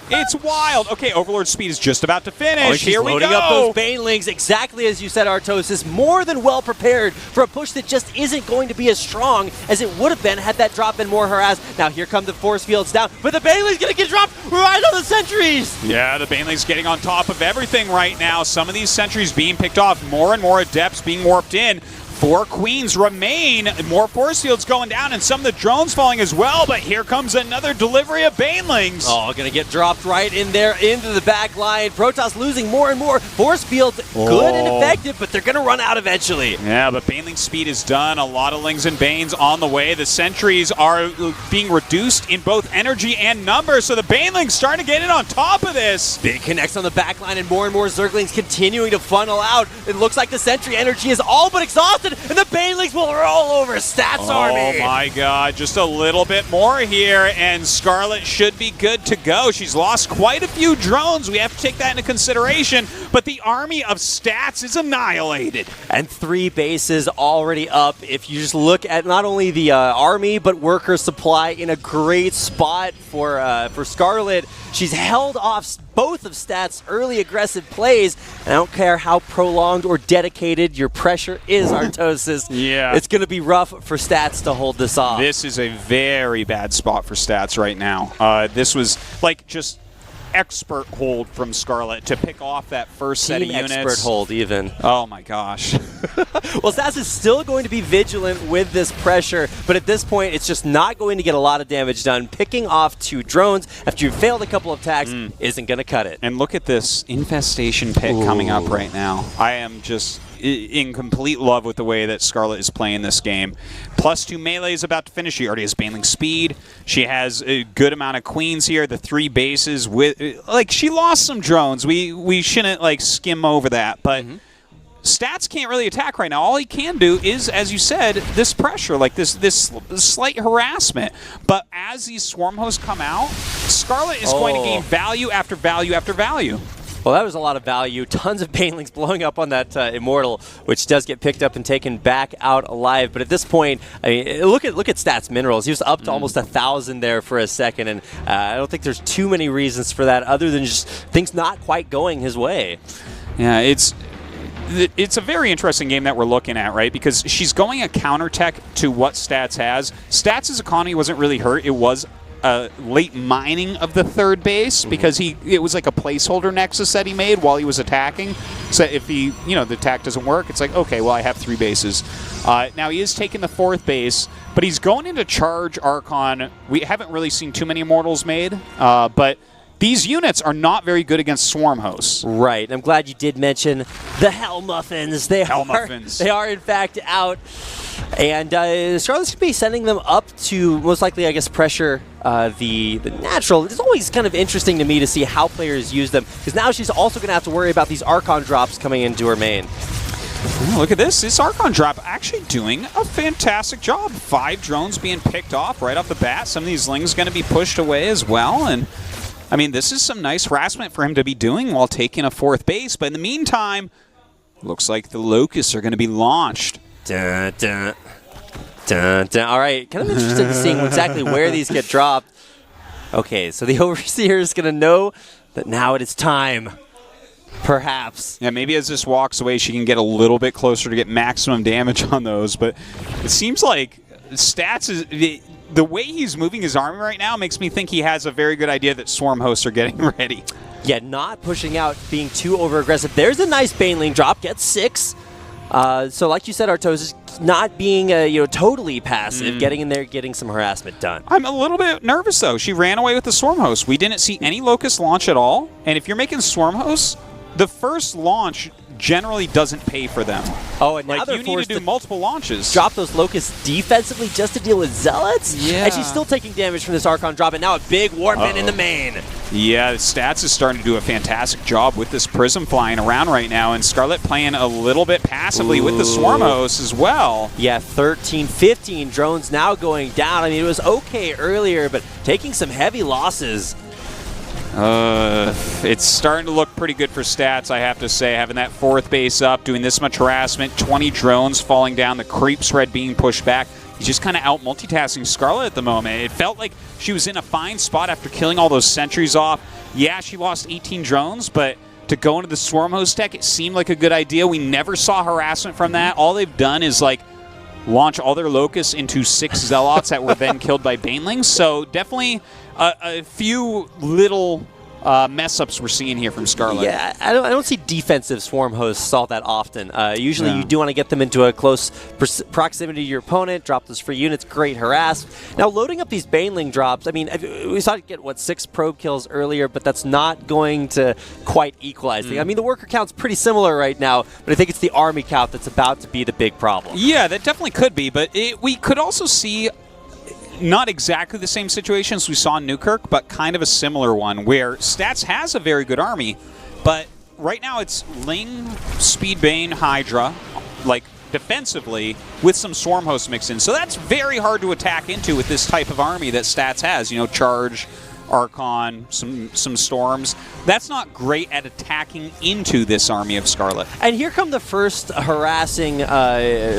It's wild. Okay, Overlord speed is just about to finish. Here we go. Loading up those Banelings, exactly as you said, Artosis, more than well prepared for a push that just isn't going to be as strong as it would have been had that drop been more harassed. Now here come the force fields down, but the Baneling's going to get dropped right on the sentries. Yeah, the Baneling's getting on top of everything right now. Some of these sentries being picked off, more and more Adepts being warped in. 4 Queens remain, more force fields going down, and some of the drones falling as well, but here comes another delivery of Banelings. Oh, gonna get dropped right in there into the back line. Protoss losing more and more. Force fields, good and effective, but they're gonna run out eventually. Yeah, but Baneling speed is done. A lot of Lings and Banes on the way. The sentries are being reduced in both energy and numbers, so the Banelings starting to get in on top of this. Big connects on the back line, and more Zerglings continuing to funnel out. It looks like the sentry energy is all but exhausted, and the Banelings will roll over Stats Army. Oh my god, just a little bit more here, and Scarlett should be good to go. She's lost quite a few drones. We have to take that into consideration, but the army of Stats is annihilated. And 3 bases already up. If you just look at not only the army, but worker supply in a great spot for Scarlett. She's held off both of Stats' early aggressive plays. And I don't care how prolonged or dedicated your pressure is, Artosis. Yeah. It's going to be rough for Stats to hold this off. This is a very bad spot for Stats right now. This was just expert hold from Scarlett to pick off that first set of units. Expert hold, even. Oh my gosh. Well, Stats is still going to be vigilant with this pressure, but at this point, it's just not going to get a lot of damage done. Picking off 2 drones after you've failed a couple of attacks isn't going to cut it. And look at this infestation pit coming up right now. I am just in complete love with the way that Scarlett is playing this game. +2 melee is about to finish. She already has Baneling speed. She has a good amount of Queens here. The 3 bases with she lost some drones. We shouldn't skim over that, but Stats can't really attack right now. All he can do is, as you said, this pressure, this slight harassment. But as these swarm hosts come out, Scarlett is going to gain value after value after value. Well, that was a lot of value. Tons of Banelings blowing up on that Immortal, which does get picked up and taken back out alive. But at this point, look at Stats minerals. He was up to almost 1,000 there for a second, and I don't think there's too many reasons for that other than just things not quite going his way. Yeah, it's a very interesting game that we're looking at, right? Because she's going a counter tech to what Stats has. Stats' economy wasn't really hurt. It was late mining of the 3rd base because it was like a placeholder nexus that he made while he was attacking. So if the attack doesn't work, it's like, okay, well, I have 3 bases. Now he is taking the 4th base, But he's going into charge Archon. We haven't really seen too many Immortals made, but these units are not very good against Swarm Hosts. Right. I'm glad you did mention the Hell Muffins. They are in fact out. And Scarlett's going to be sending them up to most likely, I guess, pressure the natural. It's always kind of interesting to me to see how players use them, because now she's also going to have to worry about these Archon drops coming into her main. Ooh, look at this. This Archon drop actually doing a fantastic job. 5 drones being picked off right off the bat. Some of these Lings going to be pushed away as well. And I mean, this is some nice harassment for him to be doing while taking a 4th base. But in the meantime, looks like the Locusts are going to be launched. Dun, dun, dun, dun. All right, kind of interested in seeing exactly where these get dropped. Okay, so the Overseer is going to know that now it is time. Perhaps. Yeah, maybe as this walks away, she can get a little bit closer to get maximum damage on those. But it seems like Stats is... The way he's moving his army right now makes me think he has a very good idea that Swarm Hosts are getting ready. Yeah, not pushing out, being too over-aggressive. There's a nice Baneling drop, gets 6. So like you said, Artoz is not being totally passive, getting in there, getting some harassment done. I'm a little bit nervous, though. She ran away with the Swarm Host. We didn't see any Locust launch at all. And if you're making Swarm Hosts, the first launch generally doesn't pay for them. Oh, and now like, they're you need to do multiple launches. Drop those Locusts defensively just to deal with Zealots? Yeah. And she's still taking damage from this Archon drop, and now a big Warpin in the main. Yeah, Stats is starting to do a fantastic job with this Prism flying around right now, and Scarlett playing a little bit passively with the Swarm Hosts as well. Yeah, 13, 15 drones now going down. I mean, it was okay earlier, but taking some heavy losses. It's starting to look pretty good for Stats, I have to say. Having that 4th base up, doing this much harassment, 20 drones falling down, the creep spread being pushed back. He's just kind of out multitasking Scarlett at the moment. It felt like she was in a fine spot after killing all those sentries off. Yeah, she lost 18 drones, but to go into the Swarm Host tech, it seemed like a good idea. We never saw harassment from that. All they've done is like launch all their Locusts into 6 Zealots that were then killed by Banelings. So definitely a few little mess-ups we're seeing here from Scarlett. Yeah, I don't see defensive Swarm Hosts all that often. Usually you do want to get them into a close proximity to your opponent, drop those free units, great harass. Now, loading up these Baneling drops, I mean, we saw it get, 6 probe kills earlier, but that's not going to quite equalize things. I mean, the worker count's pretty similar right now, but I think it's the army count that's about to be the big problem. Yeah, that definitely could be, but we could also see not exactly the same situation as we saw in Newkirk, but kind of a similar one where Stats has a very good army, but right now it's Ling, Speedbane, Hydra, like defensively, with some Swarm Hosts mixed in. So that's very hard to attack into with this type of army that Stats has. You know, Charge, Archon, some Storms. That's not great at attacking into this army of Scarlett. And here come the first harassing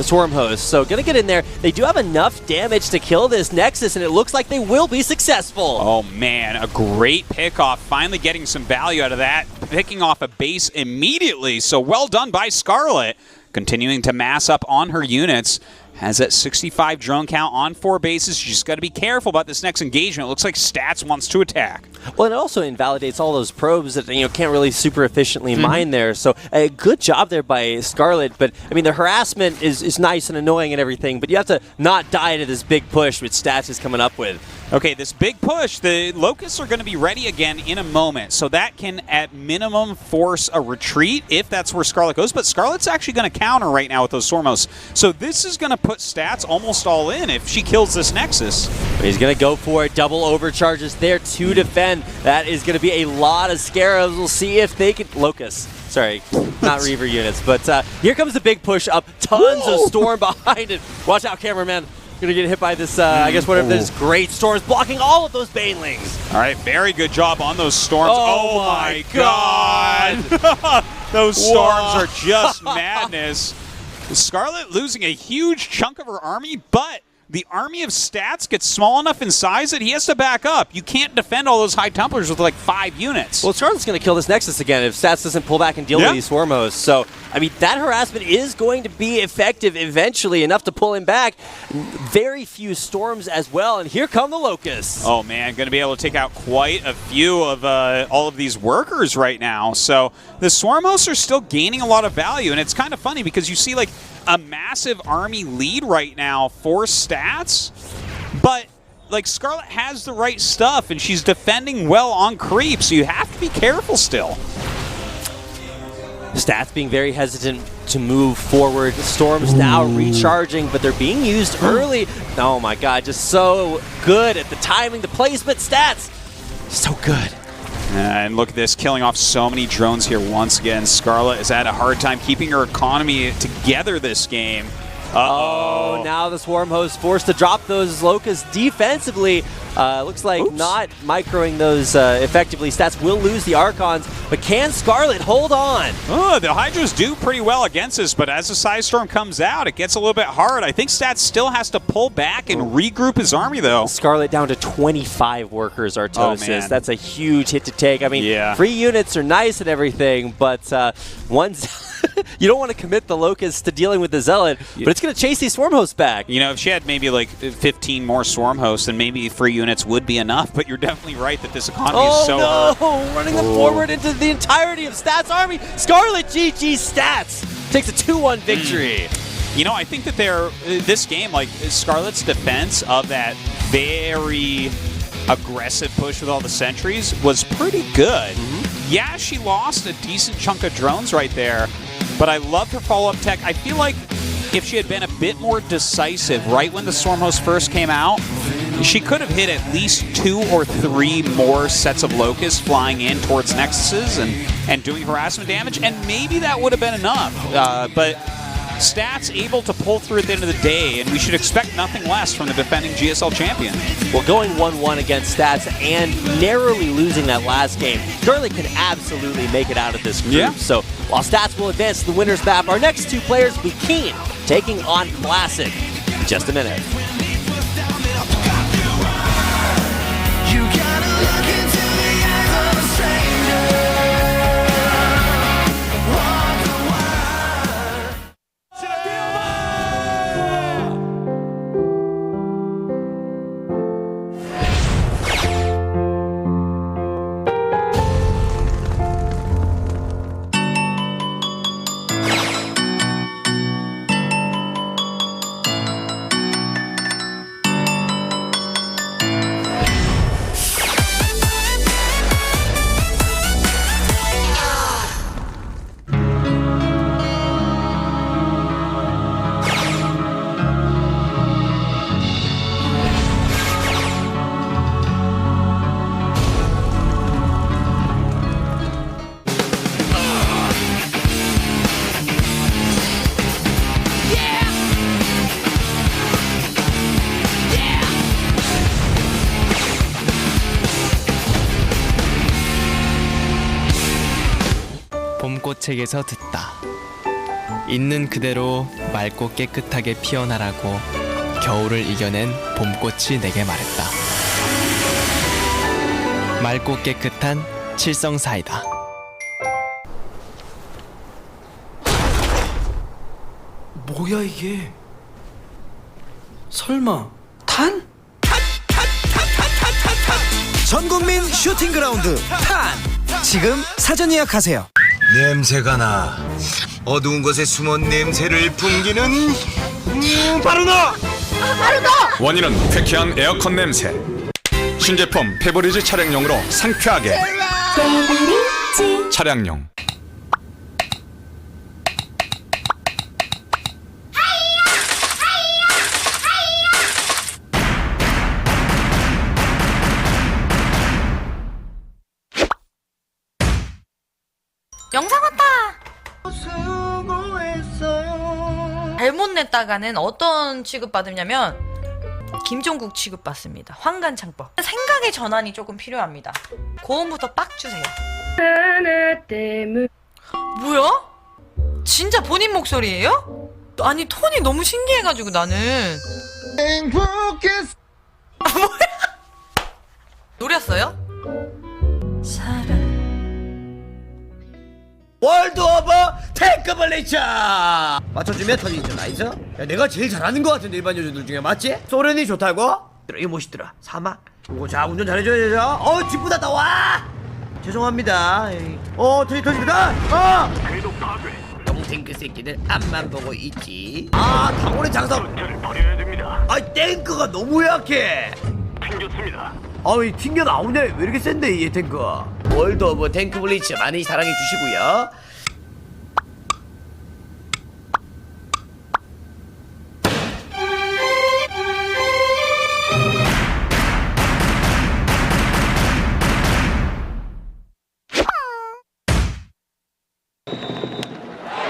Swarm Hosts. So going to get in there. They do have enough damage to kill this Nexus, and it looks like they will be successful. Oh, man. A great pickoff. Finally getting some value out of that. Picking off a base immediately. So well done by Scarlett. Continuing to mass up on her units. Has that 65 drone count on 4 bases. You just got to be careful about this next engagement. It looks like Stats wants to attack. Well, it also invalidates all those probes that can't really super efficiently mine there. So a good job there by Scarlett. But I mean, the harassment is nice and annoying and everything. But you have to not die to this big push which Stats is coming up with. Okay, this big push, the Locusts are going to be ready again in a moment, so that can, at minimum, force a retreat if that's where Scarlett goes, but Scarlett's actually going to counter right now with those Swarm Hosts. So this is going to put Stats almost all in if she kills this Nexus. He's going to go for it. Double overcharges there to defend. That is going to be a lot of Scarabs. We'll see if they can... Locusts. Sorry, not Reaver units, but here comes the big push up. Tons of Storm behind it. Watch out, cameraman. Gonna get hit by this, I guess, whatever this great Storms, blocking all of those Banelings. All right, very good job on those Storms. Oh my God. Those Storms are just madness. Scarlett losing a huge chunk of her army, but the army of Stats gets small enough in size that he has to back up. You can't defend all those High Templars with like 5 units. Well, Scarlett's going to kill this Nexus again if Stats doesn't pull back and deal with these Swarm Hosts. So I mean, that harassment is going to be effective eventually, enough to pull him back. Very few storms as well, and here come the Locusts. Oh man, going to be able to take out quite a few of all of these workers right now. So the Swarm hosts are still gaining a lot of value, and it's kind of funny because you see like a massive army lead right now for stats, but like Scarlett has the right stuff and she's defending well on creep, so you have to be careful still. Stats being very hesitant to move forward. Storms now recharging, but they're being used early. Oh my god, just so good at the timing, the placement. Stats, so good. And look at this, killing off so many drones here once again. Scarlett has had a hard time keeping her economy together this game. Oh, now the Swarm host forced to drop those Locusts defensively. Looks like not microing those effectively. Stats will lose the Archons, but can Scarlett hold on? Oh, the Hydras do pretty well against us, but as the Side Storm comes out, it gets a little bit hard. I think Stats still has to pull back and regroup his army, though. Scarlett down to 25 workers, Artosis. That's a huge hit to take. I mean, free units are nice and everything, but once... you don't want to commit the Locusts to dealing with the Zealot, but it's going to chase these Swarm hosts back. You know, if she had maybe like 15 more Swarm hosts, then maybe free units would be enough, but you're definitely right that this economy is so hurt. Running them forward into the entirety of Stats' army. Scarlett GG Stats takes a 2-1 victory. You know, I think that this game, like Scarlett's defense of that very aggressive push with all the sentries was pretty good. Yeah, she lost a decent chunk of drones right there, but I love her follow-up tech. I feel like if she had been a bit more decisive right when the Swarm host first came out, she could have hit at least 2 or 3 more sets of Locusts flying in towards Nexuses and doing harassment damage, and maybe that would have been enough. But Stats able to pull through at the end of the day, and we should expect nothing less from the defending GSL champion. Well, going 1-1 against Stats and narrowly losing that last game, Scarlett can absolutely make it out of this group. So while Stats will advance to the winner's map, our next 2 players will be Keen taking on Classic in just a minute. 봄꽃책에서 듣다. 있는 그대로 맑고 깨끗하게 피어나라고 겨울을 이겨낸 봄꽃이 내게 말했다. 맑고 깨끗한 칠성사이다. 뭐야 이게? 설마 탄? 전국민 슈팅 그라운드 탄! 지금 사전 예약하세요. 냄새가 나. 어두운 곳에 숨은 냄새를 풍기는 바로 너! 원인은 쾌쾌한 에어컨 냄새. 신제품 페브리즈 차량용으로 상쾌하게. 차량용. 영상 왔다! 잘못 냈다가는 어떤 취급받으냐면 김종국 취급받습니다. 황간창법. 생각의 전환이 조금 필요합니다. 고음부터 빡 주세요. 뭐야? 진짜 본인 목소리예요? 아니 톤이 너무 신기해가지고 나는 뭐야? 노렸어요? 월드 오브 탱크 블리츠! 맞춰주면 터지죠. 나이스. 야, 내가 제일 잘하는 것 같은데 일반 요즘들 중에 맞지? 소련이 좋다고? 이거 멋있더라. 사막. 이거 자 운전 잘해줘야죠. 뒷부다 나와. 죄송합니다. 터집니다. 똥탱크 새끼들 앞만 보고 있지. 당원의 장사. 탱크가 너무 약해. 튕겼습니다. 튕겨 나오네. 왜 이렇게 센데 이 탱크? 월드 오브 탱크 블리츠 많이 사랑해 주시고요.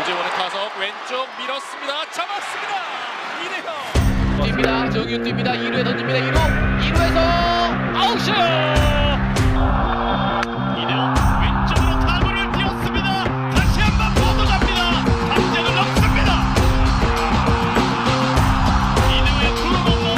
오재원의 타석 왼쪽 밀었습니다. 잡았습니다. 이대형 뜁니다. 정윤 뜁니다. 2루에 던집니다. 2루에서 아웃이요. 이대형 왼쪽으로 타구를 띄웠습니다. 다시 한번 모두 잡니다. 담장을 넘습니다. 이대형의 투런 홈런.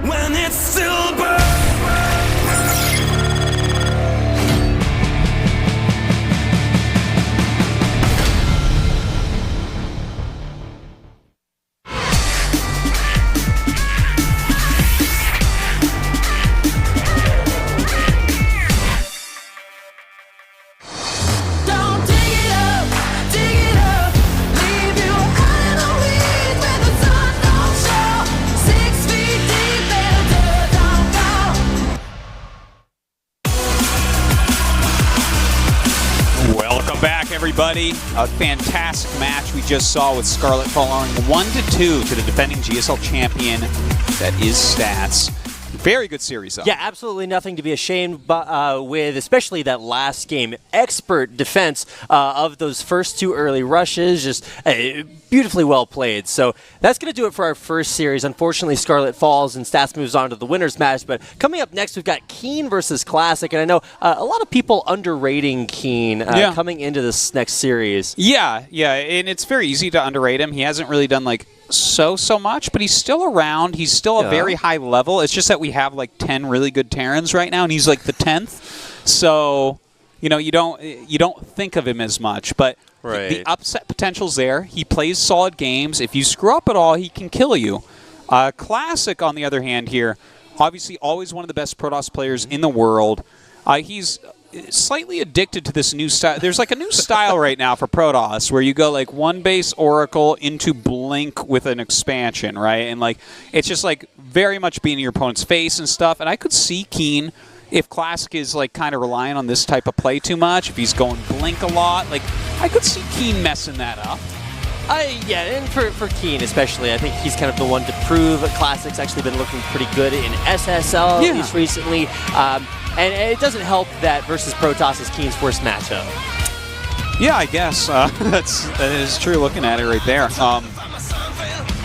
When it's silver. Don't dig it up, leave you out in the weeds where the sun don't show. 6 feet deep and dirt don't go. Welcome back, everybody. A fantastic match we just saw with Scarlett falling 1-2 to the defending GSL champion. That is Stats. Very good series, though. Yeah, absolutely nothing to be ashamed with, especially that last game. Expert defense of those first two early rushes, just beautifully well played. So that's going to do it for our first series. Unfortunately, Scarlett falls and Stats moves on to the winner's match. But coming up next, we've got Keen versus Classic. And I know a lot of people underrating Keen coming into this next series. Yeah, and it's very easy to underrate him. He hasn't really done, like, so much, but he's still around. He's still a very high level. It's just that we have like 10 really good Terrans right now, and he's like the 10th. So, you don't think of him as much, but the upset potential's there. He plays solid games. If you screw up at all, he can kill you. Classic, on the other hand, here, obviously always one of the best Protoss players in the world. He's slightly addicted to this new style. There's like a new style right now for Protoss where you go like one base Oracle into Blink with an expansion, right? And like it's just like very much being in your opponent's face and stuff. And I could see Keen, if Classic is like kind of relying on this type of play too much, if he's going Blink a lot, like I could see Keen messing that up. Yeah, and for Keen especially, I think he's kind of the one to prove. Classic's actually been looking pretty good in SSL, at least recently. And it doesn't help that versus Protoss is Keen's worst matchup. Yeah, I guess that is true. Looking at it right there.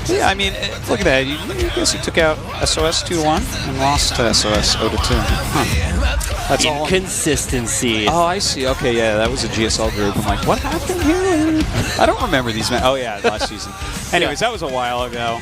Yeah, I mean, look at that. I guess he took out SOS 2-1 and lost to SOS 0-2. Huh. That's inconsistency. Oh, I see. Okay, yeah, that was a GSL group. I'm like, what happened here? I don't remember these. Oh, yeah, last season. Anyways, that was a while ago.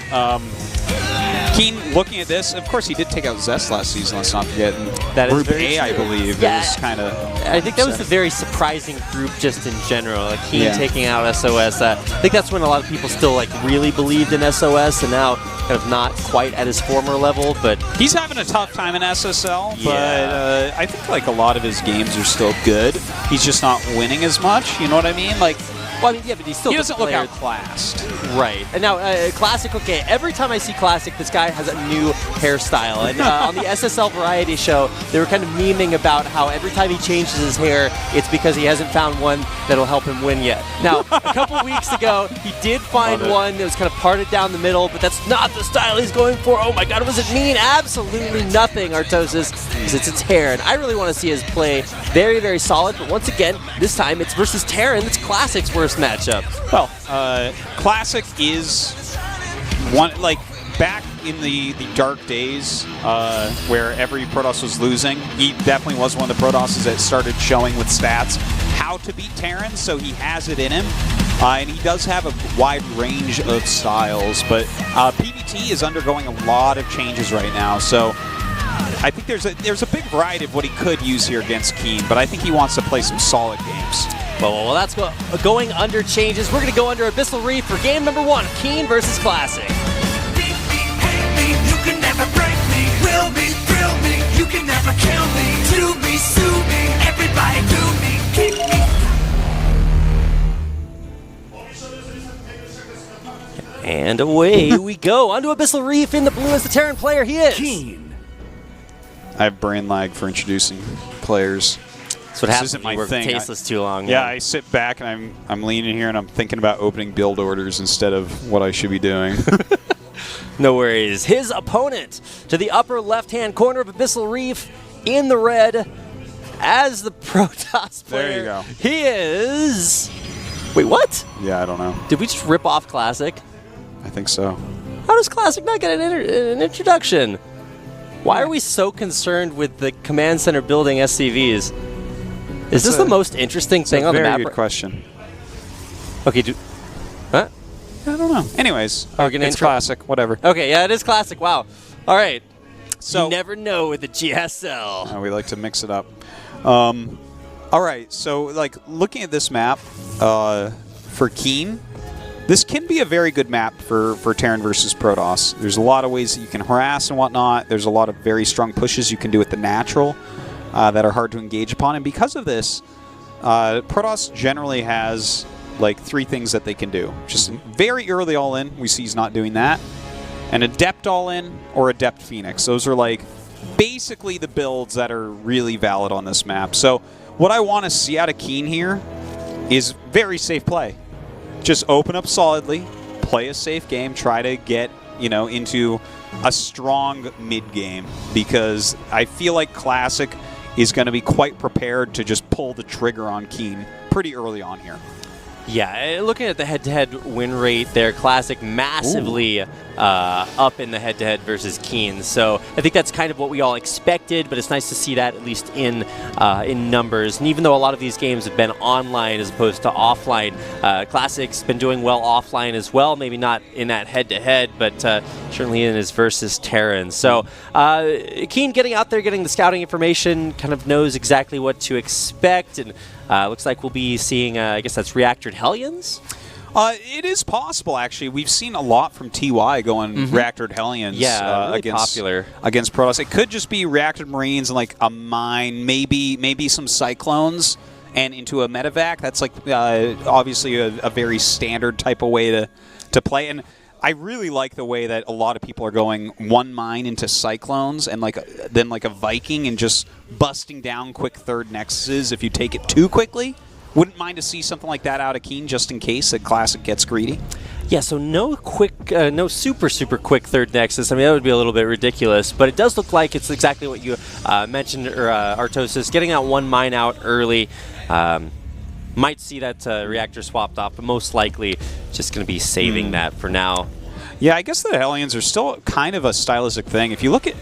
Keen, looking at this, of course he did take out Zest last season, let's not forget. That is Group very A, I true. believe. Yeah. It was kind of... I think that was a very surprising group just in general. Like Keen taking out SOS. I think that's when a lot of people still like really believed in SOS and now kind of not quite at his former level, but... He's having a tough time in SSL, but I think like a lot of his games are still good. He's just not winning as much, you know what I mean? Like, well, I mean, yeah, but he's still he doesn't look outclassed. Right. And now, Classic, okay, every time I see Classic, this guy has a new hairstyle. And on the SSL Variety Show, they were kind of memeing about how every time he changes his hair, it's because he hasn't found one that'll help him win yet. Now, a couple weeks ago, he did find one that was kind of parted down the middle, but that's not the style he's going for. Oh my god, what does it mean? Absolutely nothing, Artosis, because it's hair. And I really want to see his play very, very solid. But once again, this time it's versus Terran. It's Classic's worst matchup. Well, Classic is one, like, back in the dark days where every Protoss was losing, he definitely was one of the Protosses that started showing with stats how to beat Terran, so he has it in him. And he does have a wide range of styles, but PvT is undergoing a lot of changes right now, so I think there's a big variety of what he could use here against Keen, but I think he wants to play some solid games. Well, that's going under changes. We're going to go under Abyssal Reef for game number 1, Keen versus Classic. Beat me, hate me, you can never break me. Will me, thrill me, you can never kill me. Do me, sue me, everybody do me, kick me. And away we go. Onto Abyssal Reef in the blue as the Terran player he is. Keen. I have brain lag for introducing players. That's what happens isn't when you my work thing. tasteless too long. Yeah, I sit back and I'm leaning here and I'm thinking about opening build orders instead of what I should be doing. No worries. His opponent to the upper left-hand corner of Abyssal Reef in the red as the Protoss player. There you go. He is... Wait, what? Yeah, I don't know. Did we just rip off Classic? I think so. How does Classic not get an introduction? Why are we so concerned with the command center building SCVs? Is this the most interesting thing on the map? Very good question. Okay, huh? I don't know. Anyways, gonna it's Classic, whatever. Okay, yeah, it is Classic. Wow. All right. So you never know with the GSL. we like to mix it up. All right, so like looking at this map for Keen, this can be a very good map for Terran versus Protoss. There's a lot of ways that you can harass and whatnot. There's a lot of very strong pushes you can do with the natural that are hard to engage upon. And because of this, Protoss generally has like 3 things that they can do. Just very early all in, we see he's not doing that. An Adept all in or Adept Phoenix. Those are like basically the builds that are really valid on this map. So what I want to see out of Keen here is very safe play. Just open up solidly, play a safe game, try to get, into a strong mid game, because I feel like Classic is going to be quite prepared to just pull the trigger on Keen pretty early on here. Yeah, looking at the head-to-head win rate there, Classic massively up in the head-to-head versus Keen. So I think that's kind of what we all expected, but it's nice to see that at least in numbers. And even though a lot of these games have been online as opposed to offline, Classic's been doing well offline as well. Maybe not in that head-to-head, but certainly in his versus Terran. So Keen getting out there, getting the scouting information, kind of knows exactly what to expect, and looks like we'll be seeing, I guess that's Reactored Hellions? It is possible, actually. We've seen a lot from TY going Reactored Hellions really against popular against Protoss. It could just be Reactored Marines and like a mine, maybe some Cyclones, and into a medevac. That's like obviously a very standard type of way to play. And I really like the way that a lot of people are going 1 mine into Cyclones and then a Viking and just busting down quick third nexuses if you take it too quickly. Wouldn't mind to see something like that out of Keen just in case that Classic gets greedy. Yeah, so no super quick third nexus. I mean, that would be a little bit ridiculous, but it does look like it's exactly what you mentioned, Artosis, getting that 1 mine out early. Might see that reactor swapped off, but most likely just going to be saving that for now. Yeah, I guess the Hellions are still kind of a stylistic thing. If you look at,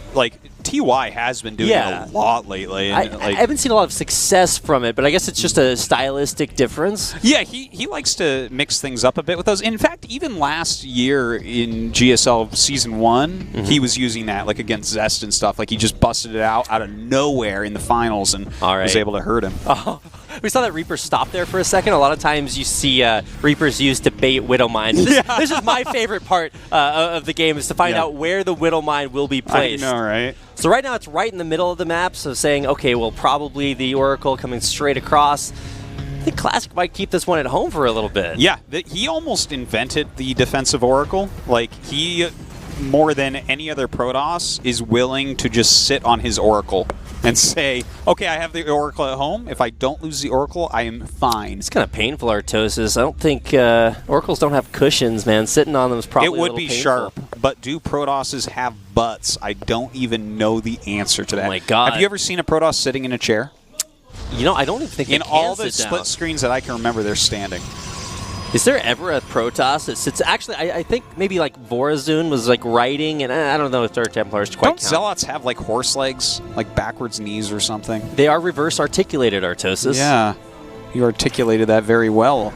TY has been doing a lot lately. And I haven't seen a lot of success from it, but I guess it's just a stylistic difference. Yeah, he likes to mix things up a bit with those. In fact, even last year in GSL Season 1, he was using that, against Zest and stuff. He just busted it out of nowhere in the finals and was able to hurt him. Oh, we saw that Reaper stop there for a second. A lot of times you see Reapers used to bait Widow Mine. This is my favorite part of the game, is to find out where the Widow Mine will be placed. I know, right? So right now it's right in the middle of the map, so saying, okay, well, probably the Oracle coming straight across. I think Classic might keep this one at home for a little bit. Yeah, he almost invented the defensive Oracle. He, more than any other Protoss, is willing to just sit on his Oracle and say, okay, I have the Oracle at home. If I don't lose the Oracle, I am fine. It's kind of painful, Artosis. I don't think Oracles don't have cushions, man. Sitting on them is probably It would be painful. sharp, but do Protosses have butts? I don't even know the answer to that. Oh my God. Have you ever seen a Protoss sitting in a chair? I don't even think in they can all the sit split down. screens that I can remember, they're standing. Is there ever a Protoss that sits? Actually, I think maybe like Vorazun was like riding, and I don't know if Dark Templars quite Don't count. Zealots have like horse legs, like backwards knees or something? They are reverse articulated, Artosis. Yeah, you articulated that very well,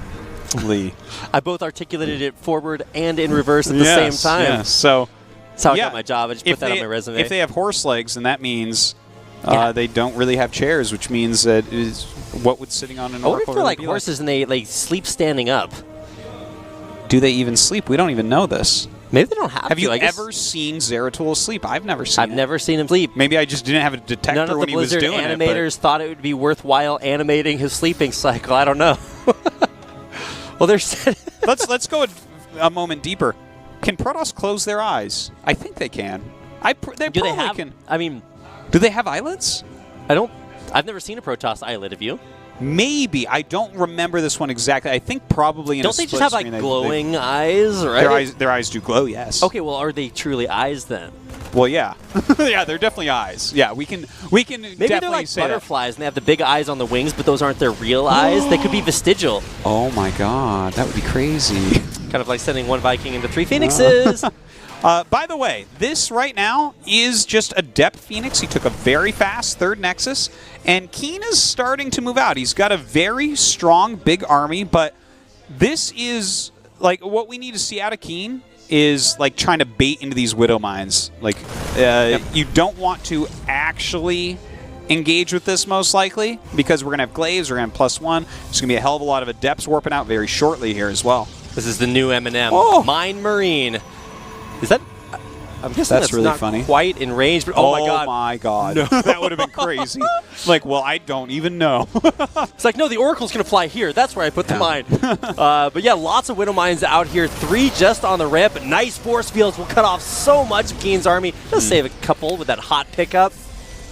Lee. I both articulated it forward and in reverse at the same time. Yes. So that's how I yeah, got my job. I just put that on my resume. If they have horse legs, then that means they don't really have chairs, which means that is what would sitting on an I wonder if Oracle they're really like be horses and they sleep standing up. Do they even sleep? We don't even know this. Maybe they don't have to. Have you I guess. ever seen Zeratul asleep? I've never seen I've never seen him sleep. Maybe I just didn't have a detector None of when the he was Blizzard doing animators thought it would be worthwhile animating his sleeping cycle. I don't know. Well, there's. Let's go a moment deeper. Can Protoss close their eyes? I think they can. They Do they probably have? can. I mean, Do they have eyelids? I've never seen a Protoss eyelid. Have you? Maybe. I don't remember this one exactly. I think probably in Don't a they just split have like screen glowing eyes, right? Their eyes do glow, yes. Okay, well, are they truly eyes then? Well, yeah. Yeah, they're definitely eyes. Yeah, we can Maybe definitely they're like say that. butterflies and they have the big eyes on the wings, but those aren't their real eyes. They could be vestigial. Oh my god, that would be crazy. Kind of like sending one Viking into 3 Phoenixes. By the way, this right now is just Adept Phoenix. He took a very fast third Nexus, and Keen is starting to move out. He's got a very strong, big army, but this is, like, what we need to see out of Keen is, like, trying to bait into these Widow Mines. Like, you don't want to actually engage with this, most likely, because we're going to have Glaives, we're going to have +1. There's going to be a hell of a lot of Adepts warping out very shortly here as well. This is the new M&M. Oh. Mine Marine. Is that... I'm guessing that's really not funny. quite in range, but oh my god. Oh my god. No. That would have been crazy. Like, well, I don't even know. It's like, no, the Oracle's going to fly here. That's where I put the mine. But yeah, lots of Widow Mines out here. 3 just on the ramp. Nice force fields will cut off so much of Keen's army. He'll save a couple with that hot pickup.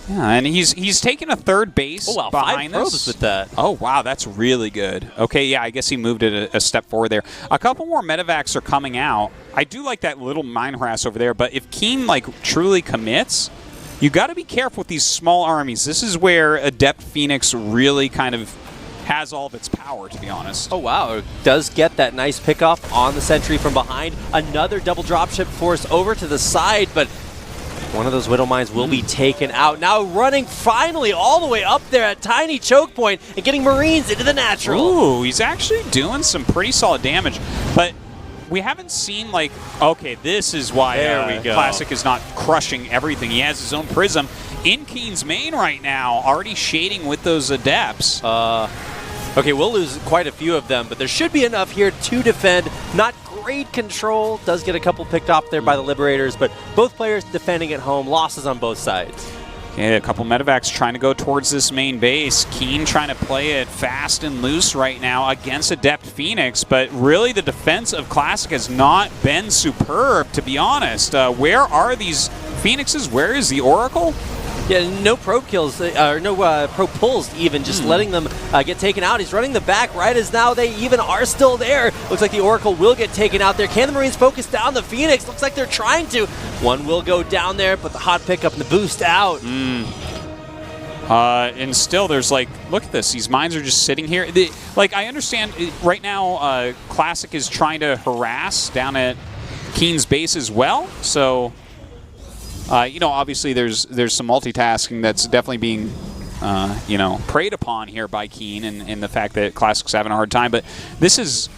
Yeah, and he's taken a third base behind 5 probes with that. Oh, wow, that's really good. Okay, yeah, I guess he moved it a step forward there. A couple more medevacs are coming out. I do like that little mine harass over there, but if Keen, like, truly commits, you got to be careful with these small armies. This is where Adept Phoenix really kind of has all of its power, to be honest. Oh, wow. It does get that nice pickoff on the sentry from behind. Another double dropship force over to the side, but one of those Widow Mines will be taken out. Now running finally all the way up there at tiny choke point and getting Marines into the natural. Ooh, he's actually doing some pretty solid damage, but we haven't seen, like, okay, this is why There we go. Classic is not crushing everything. He has his own Prism in Keen's main right now, already shading with those Adepts. Okay, we'll lose quite a few of them, but there should be enough here to defend. Not great control. Does get a couple picked off there by the Liberators, but both players defending at home. Losses on both sides. Okay, a couple medevacs trying to go towards this main base. Keen trying to play it fast and loose right now against Adept Phoenix, but really the defense of Classic has not been superb, to be honest. Where are these Phoenixes? Where is the Oracle? Yeah, no probe kills, or no probe pulls even, just letting them get taken out. He's running the back right as now they even are still there. Looks like the Oracle will get taken out there. Can the Marines focus down the Phoenix? Looks like they're trying to. One will go down there, but the hot pickup and the boost out. And still there's, like, look at this. These mines are just sitting here. Like, I understand right now Classic is trying to harass down at Keen's base as well, so... you know, obviously there's some multitasking that's definitely being, you know, preyed upon here by Keen and the fact that Classic's having a hard time. But this has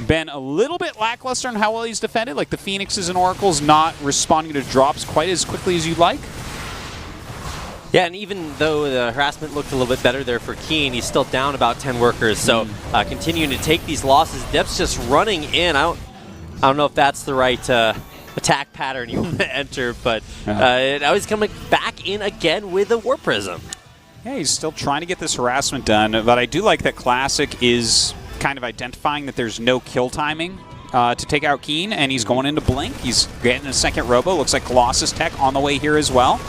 been a little bit lackluster on how well he's defended. Like the Phoenixes and Oracles not responding to drops quite as quickly as you'd like. Yeah, and even though the harassment looked a little bit better there for Keen, he's still down about 10 workers. So continuing to take these losses. Depth's just running in. I don't know if that's the right... attack pattern you want to enter, but now he's coming back in again with a War Prism. Yeah, he's still trying to get this harassment done, but I do like that Classic is kind of identifying that there's no kill timing to take out Keen, and he's going into Blink. He's getting a second Robo. Looks like Colossus Tech on the way here as well.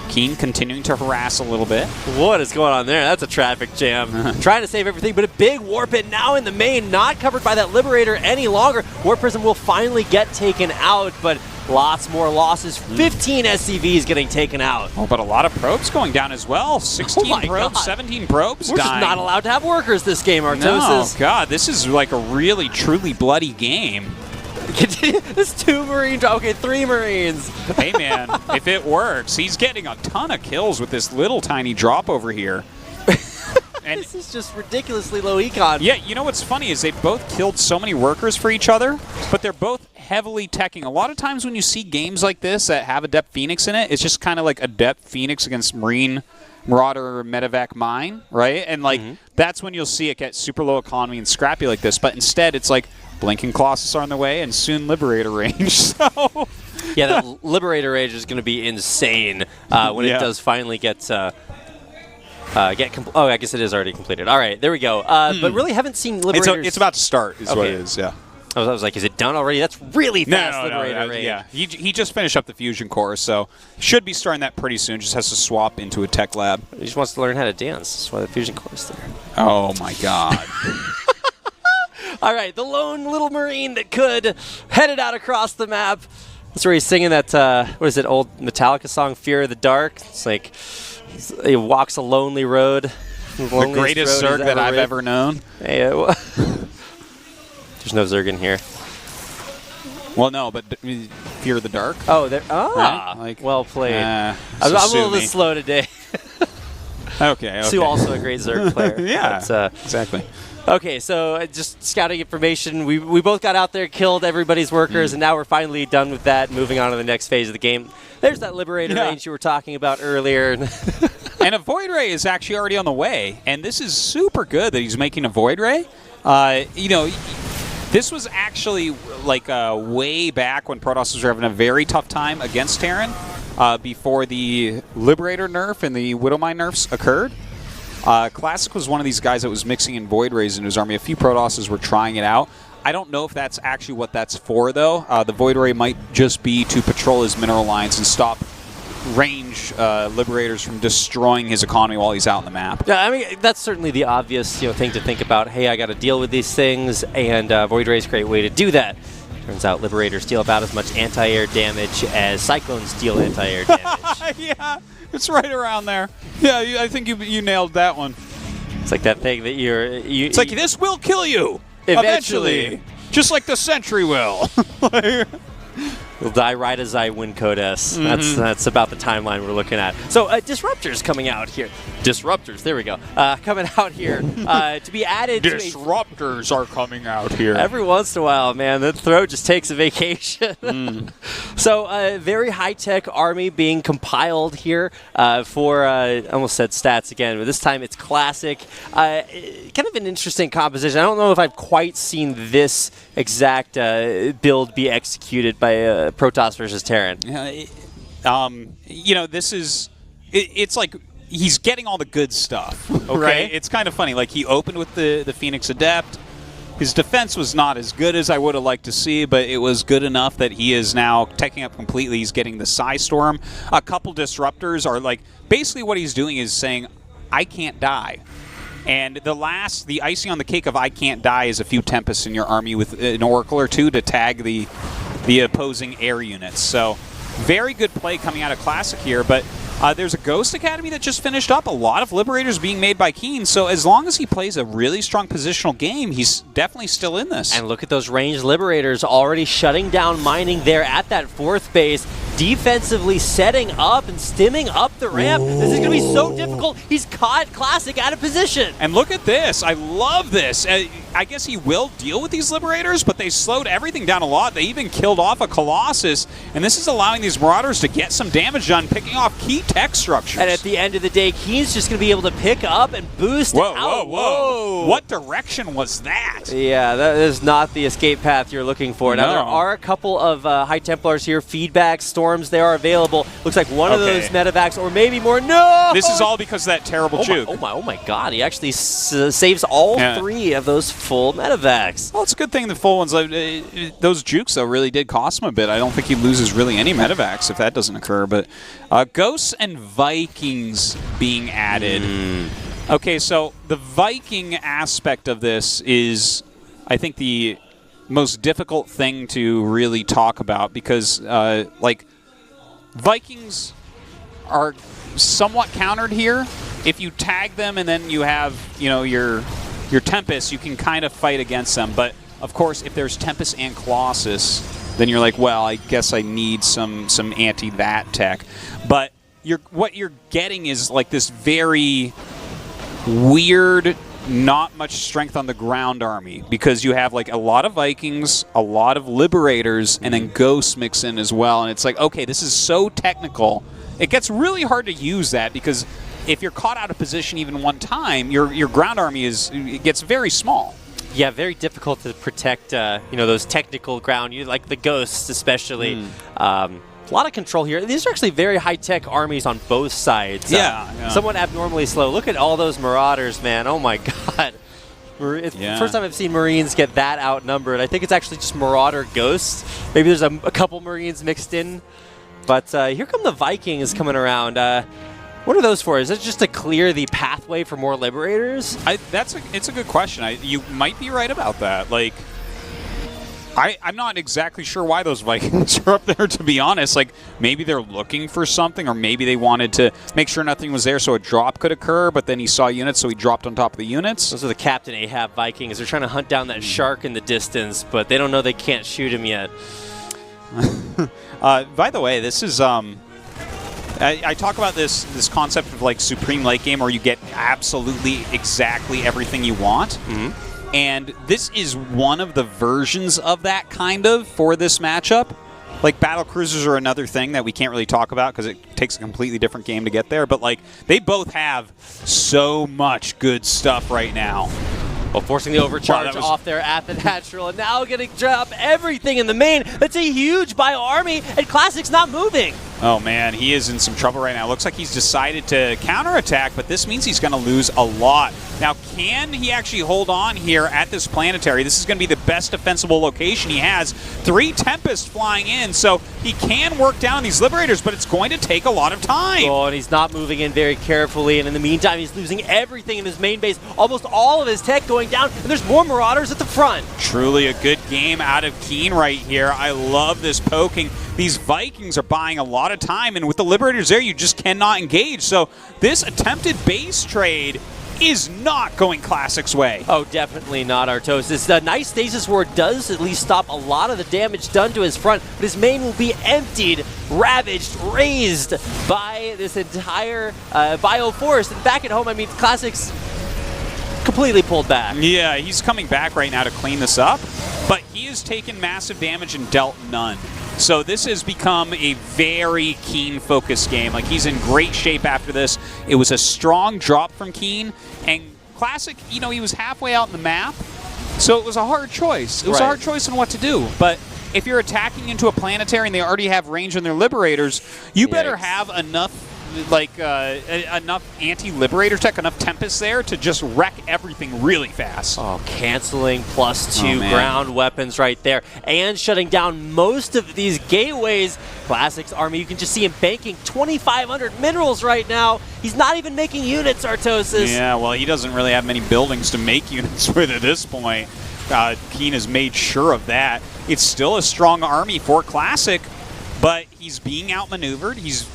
Keen continuing to harass a little bit. What is going on there? That's a traffic jam. Trying to save everything, but a big Warp It now in the main, not covered by that Liberator any longer. War Prism will finally get taken out, but Lots more losses. 15 SCVs getting taken out. Oh, but a lot of probes going down as well. 16 my probes, God. 17 probes We're dying. just not allowed to have workers this game, No, Artosis. God, this is like a really, truly bloody game. There's 2 Marine. Okay, 3 Marines. Hey, man, if it works, he's getting a ton of kills with this little tiny drop over here. And This is just ridiculously low econ. yeah, you know what's funny is they both killed so many workers for each other, but they're both heavily teching. A lot of times when you see games like this that have Adept Phoenix in it, it's just kind of like Adept Phoenix against Marine, Marauder, Medevac Mine, right? And like that's when you'll see it get super low economy and scrappy like this. But instead, it's like Blinking Colossus are on the way and soon Liberator range. So Yeah, that Liberator Rage is going to be insane when it does finally get... oh, I guess it is already completed. All right, there we go. But really haven't seen Liberators... it's about to start, is what Okay. it is, yeah. I was like, is it done already? That's really fast, No, Liberator Rage. yeah. He just finished up the Fusion Core, so should be starting that pretty soon. Just has to swap into a tech lab. He just wants to learn how to dance. That's why the Fusion Core is there. Oh, my God. All right, the lone little Marine that could headed out across the map. That's where he's singing that, what is it, old Metallica song, Fear of the Dark. It's like he walks a lonely road. The greatest Zerg that I've ever known. Hey, there's no Zerg in here. Well, no, but Fear of the Dark. Oh, there. Right? Like, well played. I'm so a sue little bit me. slow today. Okay. Sue also a great Zerg player. Yeah, But, exactly. okay, so just scouting information. We both got out there, killed everybody's workers, and now we're finally done with that. Moving on to the next phase of the game. There's that Liberator range you were talking about earlier. And a Void Ray is actually already on the way, and this is super good that he's making a Void Ray. You know, this was actually like way back when Protoss were having a very tough time against Terran before the Liberator nerf and the Widowmine nerfs occurred. Classic was one of these guys that was mixing in Void Rays in his army. A few Protosses were trying it out. I don't know if that's actually what that's for, though. The Void Ray might just be to patrol his mineral lines and stop range Liberators from destroying his economy while he's out on the map. Yeah, I mean, that's certainly the obvious thing to think about. Hey, I got to deal with these things, and Void Ray is a great way to do that. Turns out Liberators deal about as much anti-air damage as Cyclones deal anti-air damage. Yeah, it's right around there. Yeah, I think you nailed that one. It's like that thing that It's like, this will kill you Eventually. just like the Sentry will. You'll die right as I win Code S. That's about the timeline we're looking at. So Disruptors coming out here. Disruptors, there we go. Coming out here to be added to Disruptors are coming out here. every once in a while, man. The throat just takes a vacation. So very high-tech army being compiled here for, I almost said stats again, but this time it's classic. Kind of an interesting composition. I don't know if I've quite seen this exact build be executed by Protoss versus Terran. You know, this is... It's like he's getting all the good stuff, okay? Right. It's kind of funny. Like, he opened with the Phoenix Adept. His defense was not as good as I would have liked to see, but it was good enough that he is now taking up completely. He's getting the Psy Storm. A couple Disruptors are like... Basically what he's doing is saying, I can't die. And the icing on the cake of I can't die is a few Tempests in your army with an Oracle or two to tag the opposing air units. So very good play coming out of Classic here, but there's a Ghost Academy that just finished up. A lot of Liberators being made by Keen, so as long as he plays a really strong positional game, he's definitely still in this. And look at those ranged Liberators already shutting down mining there at that 4th base, defensively setting up and stimming up the ramp. Ooh. This is going to be so difficult. He's caught Classic out of position. And look at this. I love this. I guess he will deal with these Liberators, but they slowed everything down a lot. They even killed off a Colossus, and this is allowing these Marauders to get some damage done, picking off key tech structures. And at the end of the day, Keen's just going to be able to pick up and boost out. Whoa. What direction was that? Yeah, that is not the escape path you're looking for. Now, there are a couple of High Templars here. Feedback Storms, they are available. Looks like one of those Medevacs, or maybe more. No! This is all because of that terrible juke. Oh my God. He actually saves all 3 of those full Medevacs. Well, it's a good thing the full ones, those jukes, though, really did cost him a bit. I don't think he loses really any Medevacs if that doesn't occur. But Ghosts and Vikings being added. Okay, so the Viking aspect of this is, I think, the most difficult thing to really talk about because, like, Vikings are somewhat countered here. If you tag them and then you have, you know, your Tempest, you can kind of fight against them. But, of course, if there's Tempest and Colossus, then you're like, well, I guess I need some anti-that tech. But what you're getting is, like, this very weird, not much strength on the ground army because you have, like, a lot of Vikings, a lot of Liberators, and then Ghosts mix in as well. And it's like, okay, this is so technical. It gets really hard to use that because if you're caught out of position even one time, your ground army gets very small. Yeah, very difficult to protect, those technical ground, like the Ghosts especially. A lot of control here. These are actually very high-tech armies on both sides. Yeah. Somewhat abnormally slow. Look at all those Marauders, man. Oh, my God. It's the first time I've seen Marines get that outnumbered. I think it's actually just Marauder Ghosts. Maybe there's a couple Marines mixed in. But here come the Vikings coming around. What are those for? Is it just to clear the pathway for more Liberators? It's a good question. You might be right about that. Like, I'm not exactly sure why those Vikings are up there, to be honest. Like, maybe they're looking for something, or maybe they wanted to make sure nothing was there so a drop could occur, but then he saw units, so he dropped on top of the units. Those are the Captain Ahab Vikings. They're trying to hunt down that shark in the distance, but they don't know they can't shoot him yet. By the way, this is... I talk about this concept of, like, supreme late game where you get absolutely exactly everything you want. And this is one of the versions of that, kind of, for this matchup. Like, battle cruisers are another thing that we can't really talk about because it takes a completely different game to get there. But, like, they both have so much good stuff right now. Well, forcing the overcharge off there at the natural, and now getting drop everything in the main. That's a huge bio army, and Classic's not moving. Oh, man, he is in some trouble right now. Looks like he's decided to counterattack, but this means he's going to lose a lot. Now, can he actually hold on here at this planetary? This is going to be the best defensible location he has. 3 Tempests flying in, so he can work down these Liberators, but it's going to take a lot of time. Oh, and he's not moving in very carefully, and in the meantime, he's losing everything in his main base. Almost all of his tech going down, and there's more Marauders at the front. Truly a good game out of Keen right here. I love this poking. These Vikings are buying a lot of time, and with the Liberators there, you just cannot engage. So this attempted base trade is not going Classic's way. Oh, definitely not, Artosis. The nice Stasis Ward does at least stop a lot of the damage done to his front, but his main will be emptied, ravaged, razed by this entire bio forest. And back at home, I mean, Classic's completely pulled back. Yeah, he's coming back right now to clean this up, but he has taken massive damage and dealt none. So this has become a very Keen-focused game. Like, he's in great shape after this. It was a strong drop from Keen, and Classic, you know, he was halfway out in the map, so it was a hard choice. It was a hard choice on what to do, but if you're attacking into a planetary and they already have range on their Liberators, you better have enough, like, enough anti-Liberator tech, enough Tempest there to just wreck everything really fast. Oh, canceling +2 ground weapons right there, and shutting down most of these gateways. Classic's army, you can just see him banking 2,500 minerals right now. He's not even making units, Artosis. Yeah, well, he doesn't really have many buildings to make units with at this point. Keen has made sure of that. It's still a strong army for Classic, but he's being outmaneuvered. He's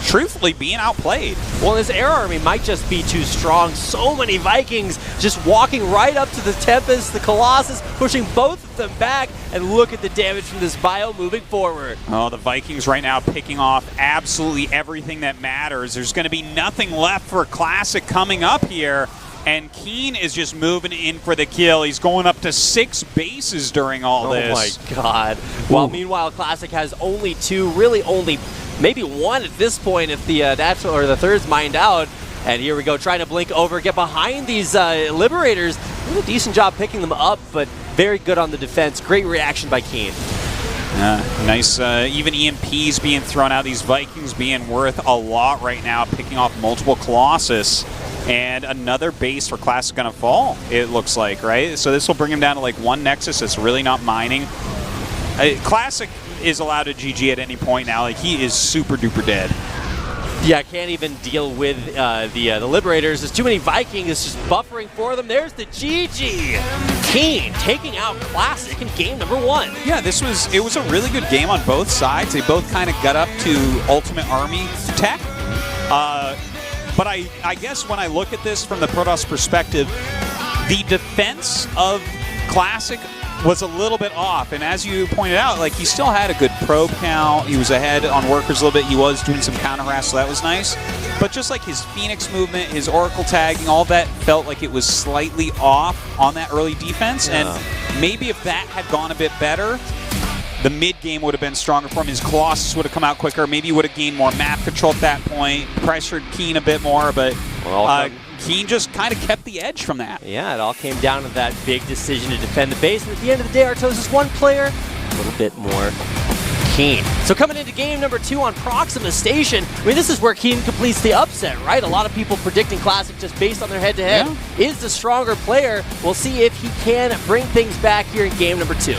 truthfully being outplayed. Well, his air army might just be too strong. So many Vikings just walking right up to the Tempest, the Colossus, pushing both of them back, and look at the damage from this bio moving forward. Oh, the Vikings right now picking off absolutely everything that matters. There's going to be nothing left for Classic coming up here, and Keen is just moving in for the kill. He's going up to 6 bases during all this. Oh my God. Well, meanwhile, Classic has only 2, really only maybe 1 at this point if the the third's mined out. And here we go, trying to blink over, get behind these Liberators. Did a decent job picking them up, but very good on the defense. Great reaction by Keen. Nice, even EMPs being thrown out. These Vikings being worth a lot right now, picking off multiple Colossus. And another base for Classic gonna fall, it looks like, right? So this will bring him down to like 1 Nexus that's really not mining. Classic is allowed to GG at any point now. Like, he is super duper dead. Yeah, can't even deal with the Liberators. There's too many Vikings. It's just buffering for them. There's the GG. Keen taking out Classic in game number 1. Yeah, it was a really good game on both sides. They both kind of got up to Ultimate Army tech. But I guess when I look at this from the Protoss perspective, the defense of Classic was a little bit off, and as you pointed out, like, he still had a good probe count. He was ahead on workers a little bit. He was doing some counter harass, so that was nice. But just like his Phoenix movement, his Oracle tagging, all that felt like it was slightly off on that early defense. Yeah. And maybe if that had gone a bit better, the mid game would have been stronger for him. His Colossus would have come out quicker. Maybe he would have gained more map control at that point. Pressured Keen a bit more, but Keen just kind of kept the edge from that. Yeah, it all came down to that big decision to defend the base. And at the end of the day, Artosis is one player, a little bit more Keen. So coming into game number 2 on Proxima Station, I mean, this is where Keen completes the upset, right? A lot of people predicting Classic just based on their head-to-head is the stronger player. We'll see if he can bring things back here in game number 2.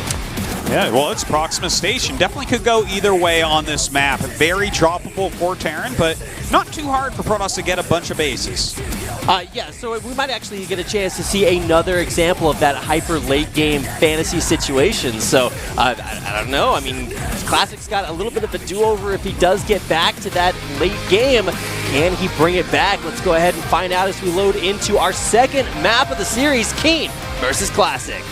Yeah, well, it's Proxima Station. Definitely could go either way on this map. Very droppable for Terran, but not too hard for Protoss to get a bunch of bases. Yeah, so we might actually get a chance to see another example of that hyper late game fantasy situation. So I don't know. I mean, Classic's got a little bit of a do-over if he does get back to that late game. Can he bring it back? Let's go ahead and find out as we load into our second map of the series, Keen versus Classic.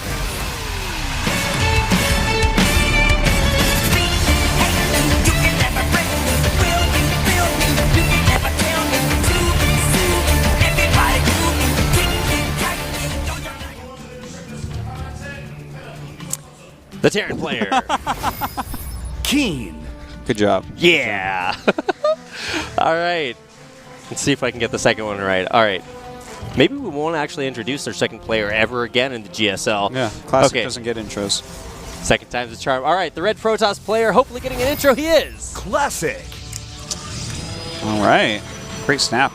The Terran player. Keen. Good job. Yeah. All right. Let's see if I can get the second one right. All right. Maybe we won't actually introduce our second player ever again in the GSL. Yeah, Classic doesn't get intros. Second time's the charm. All right, the Red Protoss player, hopefully getting an intro. He is. Classic. All right. Great snap.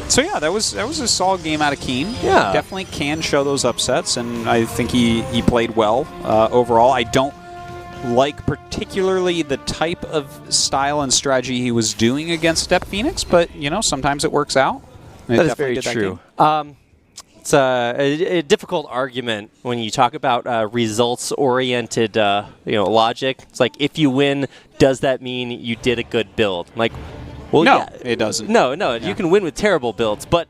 So yeah, that was a solid game out of Keen. Yeah. Definitely can show those upsets, and I think he played well overall. I don't like particularly the type of style and strategy he was doing against Step Phoenix, but you know, sometimes it works out. That is very true. It's a difficult argument when you talk about results-oriented logic. It's like, if you win, does that mean you did a good build? Like, well, no, yeah, it doesn't. No, you can win with terrible builds, but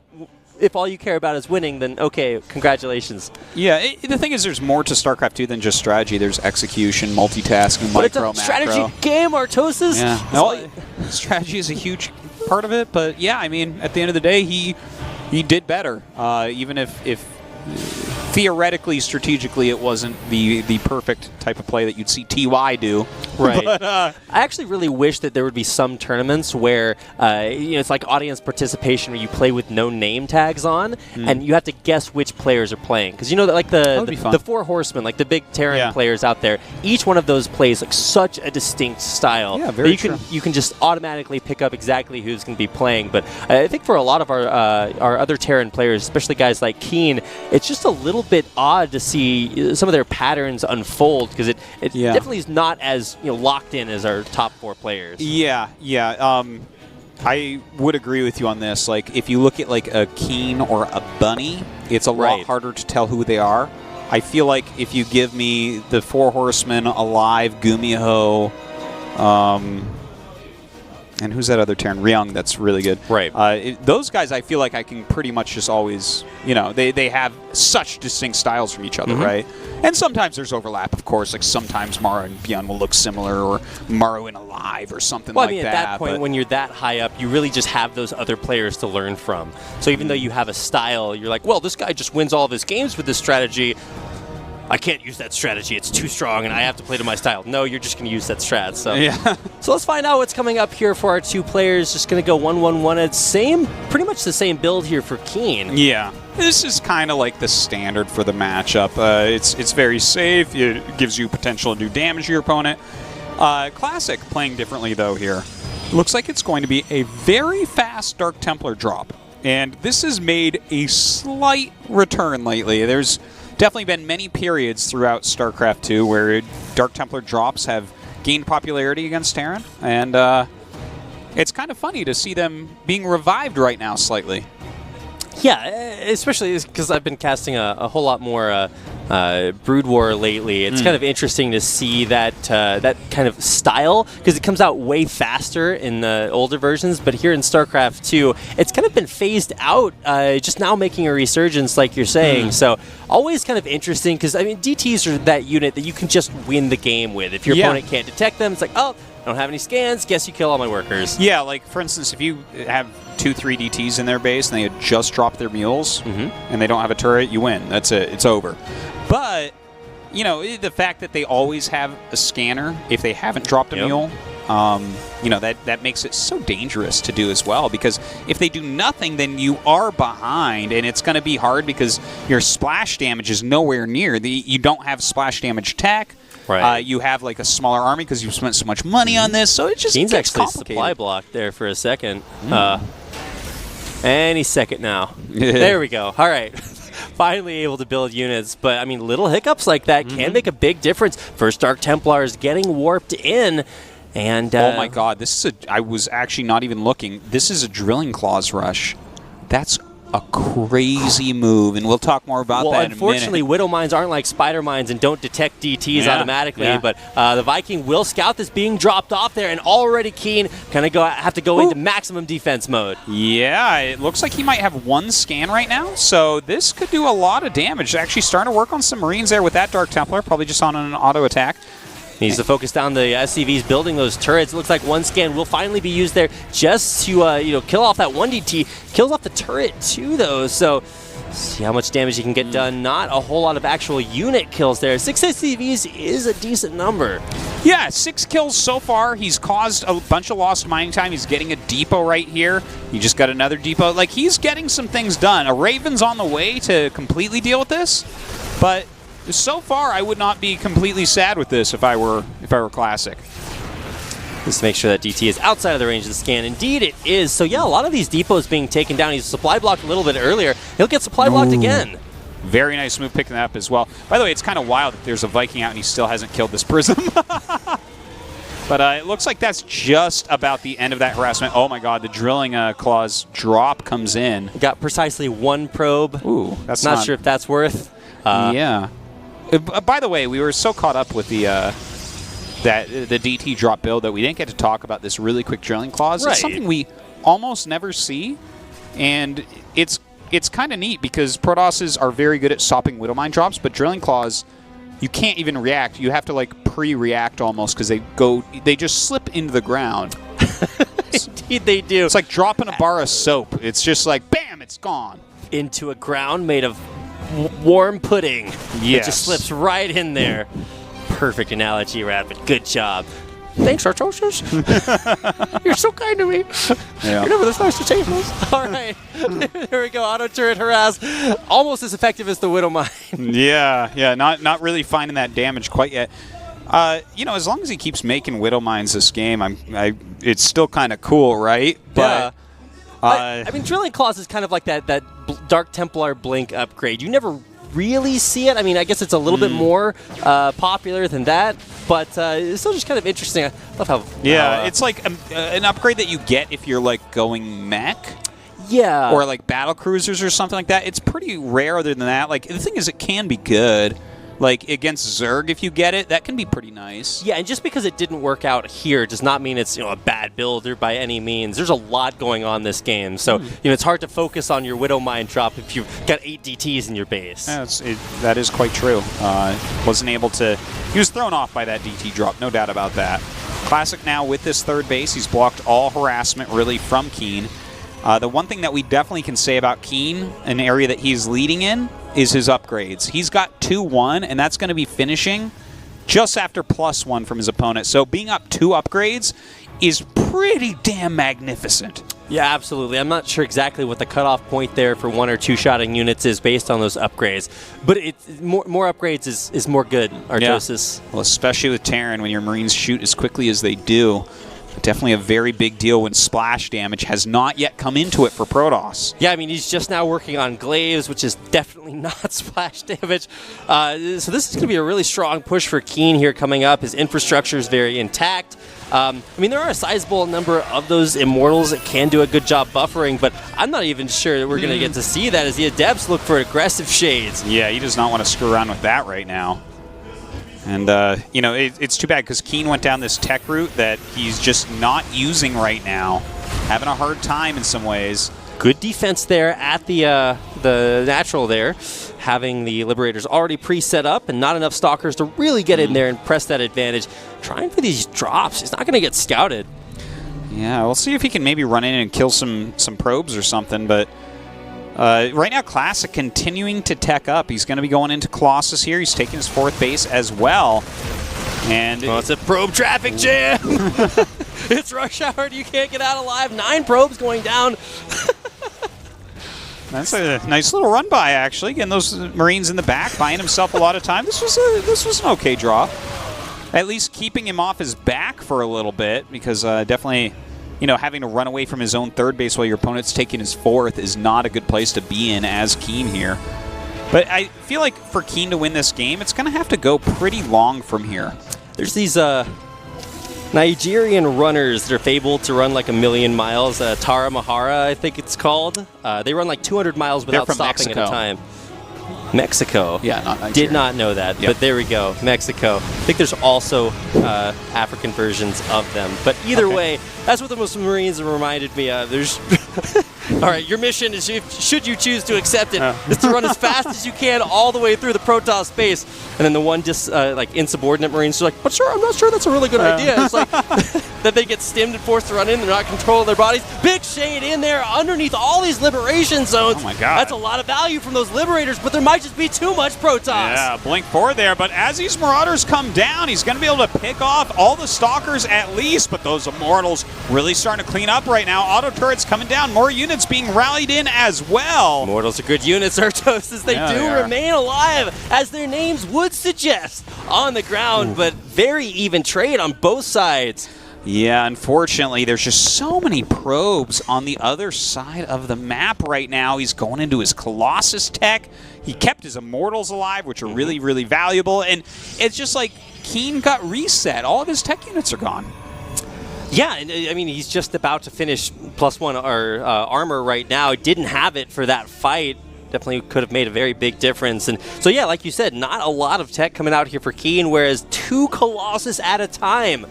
if all you care about is winning, then okay, congratulations. Yeah, the thing is, there's more to StarCraft 2 than just strategy. There's execution, multitasking, micro, macro. Strategy game, Artosis. Yeah, no, strategy is a huge part of it, but yeah, I mean, at the end of the day, he did better, even if theoretically, strategically, it wasn't the perfect type of play that you'd see TY do. Right. But, I actually really wish that there would be some tournaments where it's like audience participation where you play with no name tags on, and you have to guess which players are playing. Because you know that, like, the Four Horsemen, like the big Terran players out there, each one of those plays like such a distinct style. Yeah, very true. You can just automatically pick up exactly who's going to be playing. But I think for a lot of our other Terran players, especially guys like Keen, it's just a little bit odd to see some of their patterns unfold, because it definitely is not as locked in as our top 4 players. Yeah. I would agree with you on this. Like, if you look at like a Keen or a Bunny, it's a lot harder to tell who they are. I feel like if you give me the Four Horsemen, Alive, Gumiho, and who's that other Terran? Ryung, that's really good. Right. Those guys, I feel like I can pretty much just always, they have such distinct styles from each other, right? And sometimes there's overlap, of course. Like, sometimes Mara and Beyond will look similar, or Maru and Alive, or something like that. Well, I mean, at that point, when you're that high up, you really just have those other players to learn from. So even though you have a style, you're like, well, this guy just wins all of his games with this strategy. I can't use that strategy. It's too strong, and I have to play to my style. No, you're just going to use that strat. So, so let's find out what's coming up here for our 2 players. Just going to go 1-1-1. Pretty much the same build here for Keen. Yeah, this is kind of like the standard for the matchup. It's very safe. It gives you potential to do damage to your opponent. Classic playing differently though here. Looks like it's going to be a very fast Dark Templar drop, and this has made a slight return lately. There's definitely been many periods throughout StarCraft 2 where Dark Templar drops have gained popularity against Terran, and It's kind of funny to see them being revived right now slightly. Yeah, especially because I've been casting a whole lot more Brood War lately. It's kind of interesting to see that that kind of style, because it comes out way faster in the older versions, but here in StarCraft 2, it's kind of been phased out, just now making a resurgence, like you're saying. So always kind of interesting, because I mean, DTs are that unit that you can just win the game with. If your opponent can't detect them, it's like, oh, I don't have any scans, guess you kill all my workers. Yeah, like for instance, if you have 2-3 DTs in their base and they had just dropped their mules and they don't have a turret, you win. That's it. It's over. But, you know, the fact that they always have a scanner if they haven't dropped a mule, you know, that makes it so dangerous to do as well, because if they do nothing, then you are behind, and it's going to be hard because your splash damage is nowhere near. You don't have splash damage tech. Right. You have like a smaller army because you've spent so much money on this, so it just Keen's gets actually complicated. supply blocked there for a second. Any second now. There we go. All right. Finally able to build units, but I mean, little hiccups like that can make a big difference. First Dark Templar is getting warped in, and oh my God, this is I was actually not even looking. This is a Drilling Claws rush. That's a crazy move, and we'll talk more about that in a minute. Unfortunately, Widow Mines aren't like Spider Mines and don't detect DTs automatically, but the Viking will scout this being dropped off there, and already Keen kind of have to go into maximum defense mode. Yeah, it looks like he might have one scan right now, so this could do a lot of damage. Actually starting to work on some Marines there with that Dark Templar, probably just on an auto attack. Needs to focus down the SCVs building those turrets. It looks like one scan will finally be used there just to you know, kill off that one DT. Kills off the turret too, though. So see how much damage he can get done. Not a whole lot of actual unit kills there. 6 SCVs is a decent number. Yeah, 6 kills so far. He's caused a bunch of lost mining time. He's getting a depot right here. He just got another depot. Like, he's getting some things done. A Raven's on the way to completely deal with this, but so far, I would not be completely sad with this if I were Classic. Just make sure that DT is outside of the range of the scan. Indeed, it is. So yeah, a lot of these depots being taken down. He's supply blocked a little bit earlier. He'll get supply blocked again. Very nice move picking that up as well. By the way, it's kind of wild that there's a Viking out and he still hasn't killed this Prism. But it looks like that's just about the end of that harassment. Oh my God, the Drilling Claws drop comes in. Got precisely one probe. Ooh, that's not sure if that's worth. Yeah. By the way, we were so caught up with the DT drop build that we didn't get to talk about this really quick Drilling Claws. Right. It's something we almost never see, and it's kind of neat because Protosses are very good at stopping Widowmine drops, but Drilling Claws, you can't even react. You have to like pre-react almost because they just slip into the ground. Indeed, they do. It's like dropping a bar of soap. It's just like bam, it's gone into a ground made of warm pudding. Yes. It just slips right in there. Perfect analogy, Rapid. Good job. Thanks, Artosius. You're so kind to me. Yeah. You're never this nice to tables. All right. There we go. Auto turret harass. Almost as effective as the Widow Mine. Yeah. Not really finding that damage quite yet. You know, as long as he keeps making Widow Mines this game, it's still kind of cool, right? But I mean, Drilling Claws is kind of like that Dark Templar Blink upgrade. You never really see it. I mean, I guess it's a little bit more popular than that, but it's still just kind of interesting. I love how... it's like an upgrade that you get if you're, like, going mech. Yeah. Or, like, battle cruisers or something like that. It's pretty rare other than that. Like, the thing is, it can be good. Like, against Zerg, if you get it, that can be pretty nice. Yeah, and just because it didn't work out here does not mean it's, you know, a bad builder by any means. There's a lot going on this game, so you know, it's hard to focus on your Widow Mine drop if you've got 8 DTs in your base. Yeah, that is quite true. Wasn't able to... He was thrown off by that DT drop, no doubt about that. Classic now with this third base, he's blocked all harassment really from Keen. The one thing that we definitely can say about Keen, an area that he's leading in, is his upgrades. He's got 2-1, and that's going to be finishing just after +1 from his opponent. So being up 2 upgrades is pretty damn magnificent. Yeah, absolutely. I'm not sure exactly what the cutoff point there for 1 or 2 shotting units is based on those upgrades, but it's more upgrades is more good, Artosis. Yeah. Well, especially with Terran, when your Marines shoot as quickly as they do. Definitely a very big deal when splash damage has not yet come into it for Protoss. Yeah, I mean, he's just now working on glaives, which is definitely not splash damage. So this is going to be a really strong push for Keen here coming up. His infrastructure is very intact. I mean, there are a sizable number of those Immortals that can do a good job buffering, but I'm not even sure that we're going to get to see that as the Adepts look for aggressive shades. Yeah, he does not want to screw around with that right now. And, you know, it's too bad because Keen went down this tech route that he's just not using right now. Having a hard time in some ways. Good defense there at the natural there, having the Liberators already pre-set up and not enough Stalkers to really get in there and press that advantage. Trying for these drops. He's not going to get scouted. Yeah, we'll see if he can maybe run in and kill some probes or something, but right now Classic continuing to tech up. He's going to be going into Colossus here. He's taking his 4th base as well. And it's a probe traffic jam. It's rush hour. You can't get out alive. 9 probes going down. That's a nice little run by, actually. Getting those Marines in the back, buying himself a lot of time. This was an okay draw. At least keeping him off his back for a little bit, because definitely, you know, having to run away from his own 3rd base while your opponent's taking his 4th is not a good place to be in as Keen here. But I feel like for Keen to win this game, it's going to have to go pretty long from here. There's these Nigerian runners that are fabled to run like 1,000,000 miles. Tara Mahara, I think it's called. They run like 200 miles without stopping Mexico. at a time. Mexico. Yeah, not Nigeria. Did not know that, but there we go. Mexico. I think there's also African versions of them. But either way, that's what the Muslim Marines reminded me of. There's all right, your mission is, should you choose to accept it, is to run as fast as you can all the way through the Protoss space. And then the one like insubordinate Marines are like, but sure, I'm not sure that's a really good idea. It's like that they get stimmed and forced to run in. They're not controlling their bodies. Big shade in there underneath all these liberation zones. Oh my God. That's a lot of value from those Liberators, but there might just be too much Protoss. Yeah, blink forward there, but as these Marauders come down, he's going to be able to pick off all the Stalkers at least, but those Immortals really starting to clean up right now. Auto turrets coming down, more units being rallied in as well. Immortals are good units, Artos, as they do remain alive, as their names would suggest, on the ground, but very even trade on both sides. Yeah, unfortunately, there's just so many probes on the other side of the map right now. He's going into his Colossus tech. He kept his Immortals alive, which are really, really valuable. And it's just like Keen got reset. All of his tech units are gone. Yeah, and I mean, he's just about to finish +1 armor right now. Didn't have it for that fight. Definitely could have made a very big difference. And so, yeah, like you said, not a lot of tech coming out here for Keen, whereas 2 Colossus at a time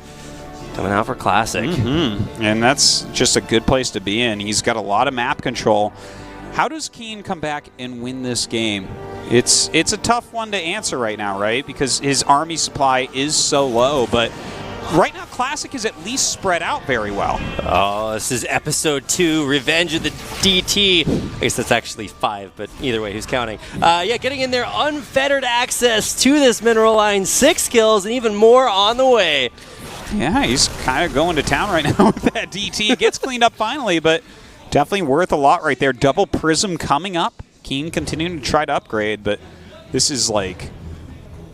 coming out for Classic. And that's just a good place to be in. He's got a lot of map control. How does Keen come back and win this game? It's a tough one to answer right now, right? Because his army supply is so low, but right now Classic is at least spread out very well. Oh, this is episode 2, Revenge of the DT. I guess that's actually 5, but either way, who's counting? Yeah, getting in there, unfettered access to this mineral line, 6 kills, and even more on the way. Yeah, he's kind of going to town right now with that DT. It gets cleaned up finally, but definitely worth a lot right there. Double Prism coming up. Keen continuing to try to upgrade, but this is like...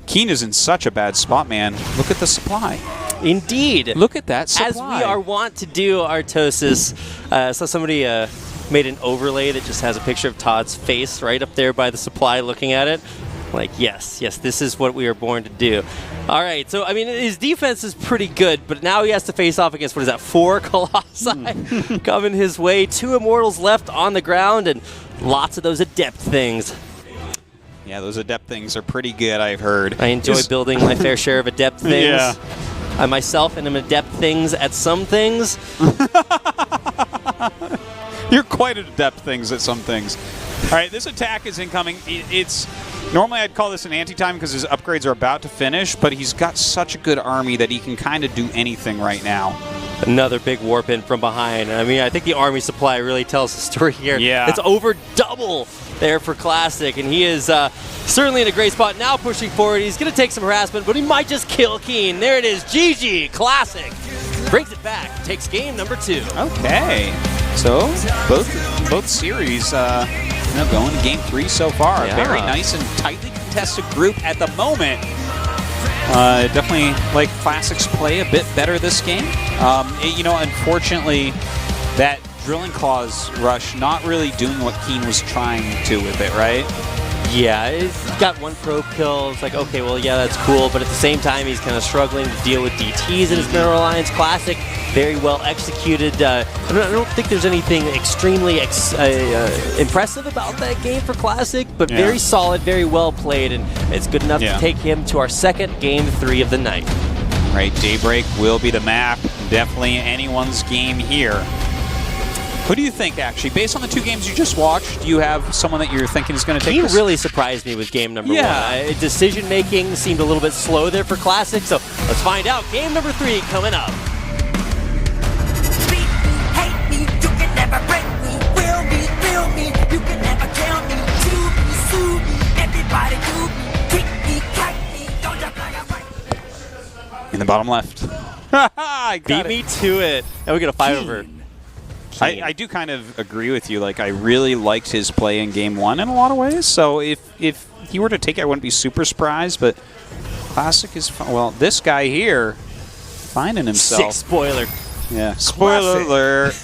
Keen is in such a bad spot, man. Look at the supply. Indeed. Look at that supply. As we are wont to do, Artosis. So somebody made an overlay that just has a picture of Todd's face right up there by the supply looking at it. Like, yes, this is what we are born to do. All right, so, I mean, his defense is pretty good, but now he has to face off against, what is that, 4 Colossi coming his way. 2 Immortals left on the ground, and lots of those Adept things. Yeah, those Adept things are pretty good, I've heard. I enjoy building my fair share of Adept things. Yeah. I myself am Adept things at some things. You're quite Adept things at some things. All right, this attack is incoming. It's normally I'd call this an anti-time because his upgrades are about to finish, but he's got such a good army that he can kind of do anything right now. Another big warp in from behind. I mean, I think the army supply really tells the story here. Yeah. It's over double there for Classic, and he is certainly in a great spot. Now pushing forward, he's going to take some harassment, but he might just kill Keen. There it is, GG, Classic. Brings it back, takes game number 2. Okay, so both series going to game 3 so far. Yeah. Very nice and tightly contested group at the moment. Definitely like Classic's play a bit better this game. Unfortunately, that Drilling Claws rush not really doing what Keen was trying to with it, right? Yeah, he's got one probe kill. It's like, okay, well, yeah, that's cool. But at the same time, he's kind of struggling to deal with DTs in his Mineral Alliance Classic. Very well executed. I don't think there's anything extremely impressive about that game for Classic, but very solid, very well played, and it's good enough to take him to our second Game 3 of the night. Right, Daybreak will be the map. Definitely anyone's game here. Who do you think, actually, based on the 2 games you just watched, do you have someone that you're thinking is going to take this? He really surprised me with game number 1. Decision-making seemed a little bit slow there for Classic, so let's find out. Game number 3 coming up. Beat me, hate me, you can never break me. Will me, feel me, you can never kill me. Chew me, sue me, everybody do me. Kick me, kite me, don't jump like a white. In the bottom left. I got Beat me to it. And we get a 5-over. I do kind of agree with you. Like, I really liked his play in Game 1 in a lot of ways. So if he were to take it, I wouldn't be super surprised. But Classic is fun. Well, this guy here finding himself. 6 spoiler. Yeah. Spoiler alert.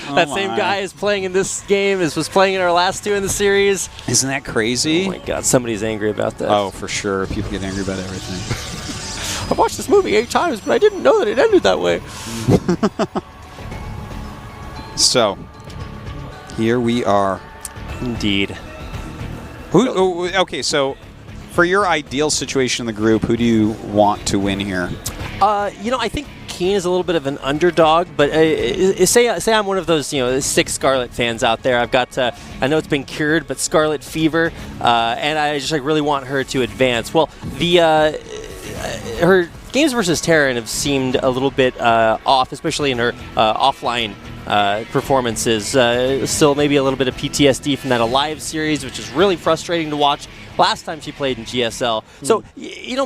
That same guy is playing in this game, was playing in our last 2 in the series. Isn't that crazy? Oh my god, somebody's angry about that. Oh, for sure. People get angry about everything. I've watched this movie 8 times, but I didn't know that it ended that way. So, here we are. Indeed. Okay, so for your ideal situation in the group, who do you want to win here? I think Keen is a little bit of an underdog, but say I'm one of those 6 Scarlett fans out there. I've got I know it's been cured, but Scarlett fever, and I just really want her to advance. Well, her games versus Terran have seemed a little bit off, especially in her offline performances. Still maybe a little bit of PTSD from that Alive series, which is really frustrating to watch. Last time she played in GSL. So,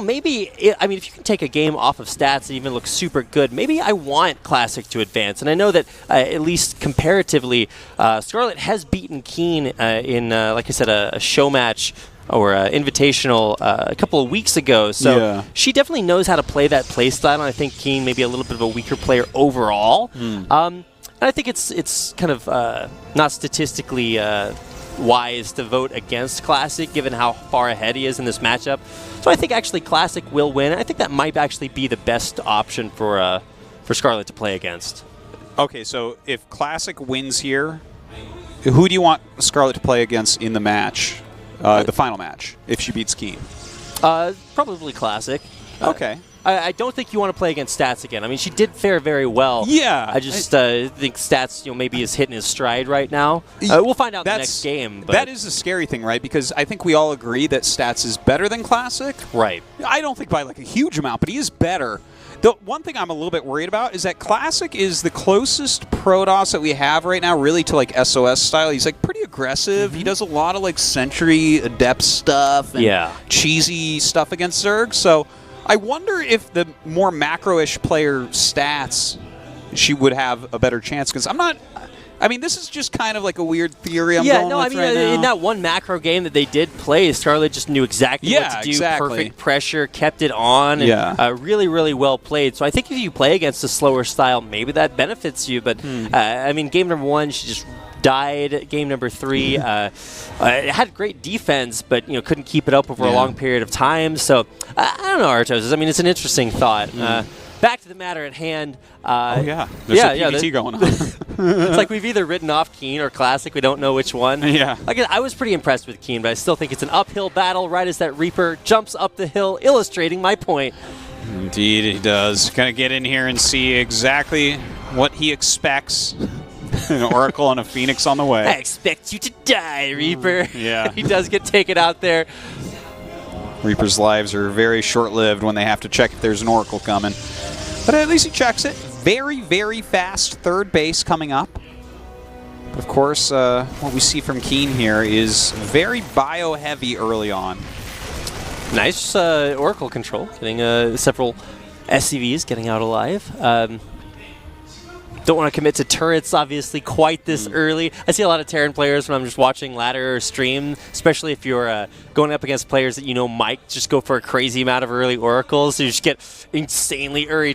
maybe, if you can take a game off of stats and even look super good, maybe I want Classic to advance. And I know that, at least comparatively, Scarlett has beaten Keen in, like I said, a show match or invitational a couple of weeks ago. So she definitely knows how to play that play style. And I think Keen may be a little bit of a weaker player overall. And I think it's kind of not statistically wise to vote against Classic, given how far ahead he is in this matchup. So I think actually Classic will win. I think that might actually be the best option for Scarlett to play against. Okay, so if Classic wins here, who do you want Scarlett to play against in the match, the final match, if she beats Keen? Probably Classic. Okay. I don't think you want to play against Stats again. I mean, she did fare very well. Yeah. I just think Stats, maybe is hitting his stride right now. We'll find out in the next game. But that is the scary thing, right? Because I think we all agree that Stats is better than Classic. Right. I don't think by a huge amount, but he is better. The one thing I'm a little bit worried about is that Classic is the closest Protoss that we have right now really to SOS style. He's pretty aggressive. He does a lot of Sentry Adept stuff and cheesy stuff against Zerg. So I wonder if the more macro-ish player Stats, she would have a better chance. Because this is just kind of a weird theory I'm going with right now. In that one macro game that they did play, Scarlett just knew exactly what to do. Perfect pressure, kept it on, and really, really well played. So I think if you play against a slower style, maybe that benefits you. But, game number 1, she just died. Game number 3, had great defense, but couldn't keep it up over a long period of time. So I don't know, Artos. It's an interesting thought. Back to the matter at hand. There's a PvT going on. It's we've either written off Keen or Classic. We don't know which one. Yeah. I was pretty impressed with Keen, but I still think it's an uphill battle right as that Reaper jumps up the hill, illustrating my point. Indeed, he does. Gonna get in here and see exactly what he expects. An Oracle and a Phoenix on the way. I expect you to die, Reaper. Yeah. He does get taken out there. Reaper's lives are very short-lived when they have to check if there's an Oracle coming. But at least he checks it. Very, very fast third base coming up. But of course, what we see from Keen here is very bio-heavy early on. Nice Oracle control. Getting several SCVs getting out alive. Don't want to commit to turrets, obviously, quite this early. I see a lot of Terran players when I'm just watching ladder or stream, especially if you're going up against players that you know might just go for a crazy amount of early oracles. So you just get insanely early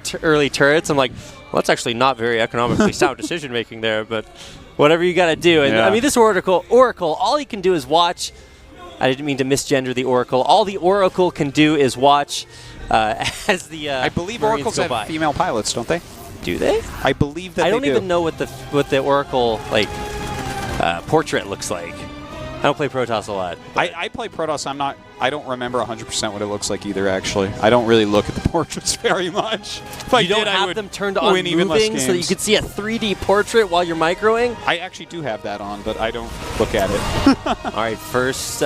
turrets. I'm like, well, that's actually not very economically sound decision making there, but whatever you got to do. And I mean, this Oracle, all you can do is watch. I didn't mean to misgender the Oracle. All the Oracle can do is watch as the I believe Marines Oracles go have by. female pilots, don't they? Do they? I believe that I don't they do. even know what the Oracle portrait looks like. I don't play Protoss a lot. I play Protoss. I don't remember 100% what it looks like either, actually. I don't really look at the portraits very much. If I You don't did, I have would them turned on win even less moving so that you games. could see a 3D portrait while you're microing? I actually do have that on, but I don't look at it. All right, first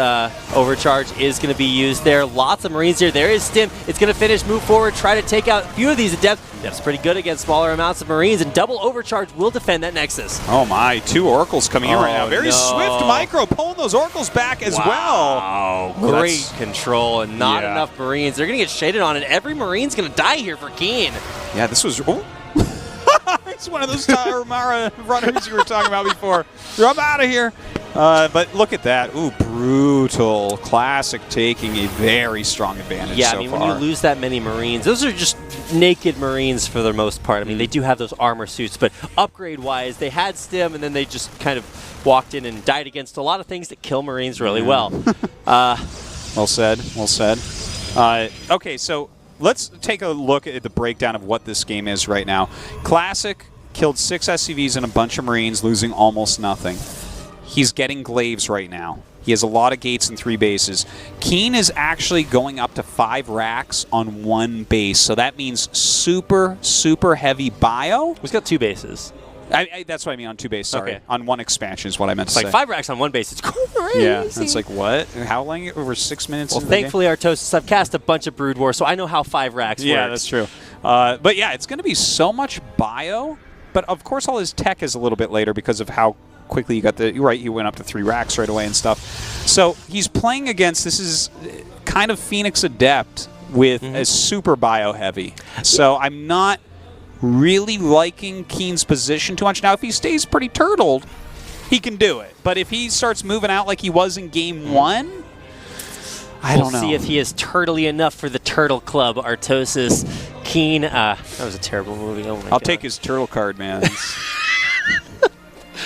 overcharge is going to be used there. Lots of Marines here. There is Stim. It's going to finish, move forward, try to take out a few of these Adepts. Adepts pretty good against smaller amounts of Marines, and double overcharge will defend that Nexus. Oh my, 2 Oracles coming in right now. Very swift micro, pulling those Oracles back as well. Wow, great control and not enough Marines. They're going to get shaded on, and every Marine's going to die here for Keen. Yeah, this was... Oh. It's one of those Mara runners you were talking about before. I'm out of here. But look at that. Ooh, brutal. Classic taking a very strong advantage so I mean, far. when you lose that many Marines, those are just naked Marines for the most part. I mean, they do have those armor suits, but upgrade-wise, they had Stim, and then they just kind of walked in and died against a lot of things that kill Marines really well. Well said. Well said. Okay, so let's take a look at the breakdown of what this game is right now. Classic killed 6 SCVs and a bunch of Marines, losing almost nothing. He's getting glaives right now. He has a lot of gates and 3 bases. Keen is actually going up to 5 racks on 1 base, so that means super, super heavy bio. He's got 2 bases. That's what I mean on 2 bases, sorry. Okay. On 1 expansion is what I meant to say. It's like 5 racks on 1 base. It's crazy. Yeah, it's like, what? How long? Over 6 minutes? Well, thankfully, Artosis, I've cast a bunch of Brood War, so I know how 5 racks works. Yeah, that's true. But yeah, it's going to be so much bio, but of course all his tech is a little bit later because of how quickly you got the... You're right, he went up to 3 racks right away and stuff. So he's playing against... This is kind of Phoenix Adept with a super bio heavy. So I'm not really liking Keen's position too much. Now, if he stays pretty turtled, he can do it. But if he starts moving out like he was in Game 1, I don't know. We'll see if he is turtly enough for the Turtle Club, Artosis. Keen, that was a terrible movie. Oh my God. I'll take his turtle card, man.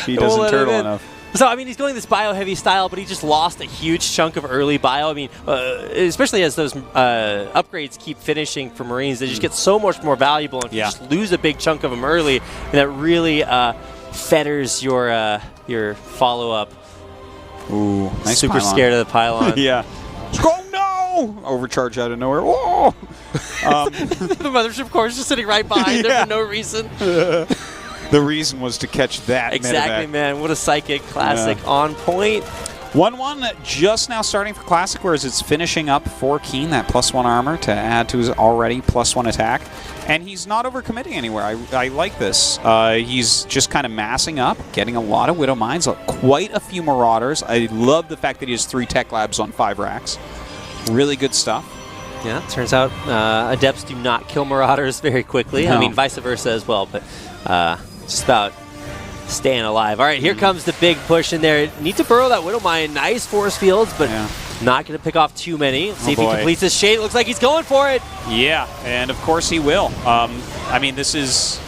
He doesn't turtle enough. So, I mean, he's going this bio-heavy style, but he just lost a huge chunk of early bio. I mean, especially as those upgrades keep finishing for Marines, they just get so much more valuable. And if you just lose a big chunk of them early, and that really fetters your follow-up. Ooh, nice Super pylon. scared of the pylon. Yeah. Oh, no! Overcharge out of nowhere. Whoa! The mothership core is just sitting right behind him for no reason. The reason was to catch that. Exactly, medevac. man. What a psychic classic on point. 1-1 just now starting for Classic, whereas it's finishing up for Keen, that +1 armor to add to his already +1 attack. And he's not overcommitting anywhere. I like this. He's just kind of massing up, getting a lot of Widow Mines, quite a few Marauders. I love the fact that he has 3 Tech Labs on 5 racks. Really good stuff. Yeah, turns out Adepts do not kill Marauders very quickly. No. I mean, vice versa as well, but just about staying alive. All right, here comes the big push in there. Need to burrow that Widow Mine. Nice force fields, but not going to pick off too many. Let's see if he completes this shade. Looks like he's going for it. Yeah, and of course he will. I mean, this is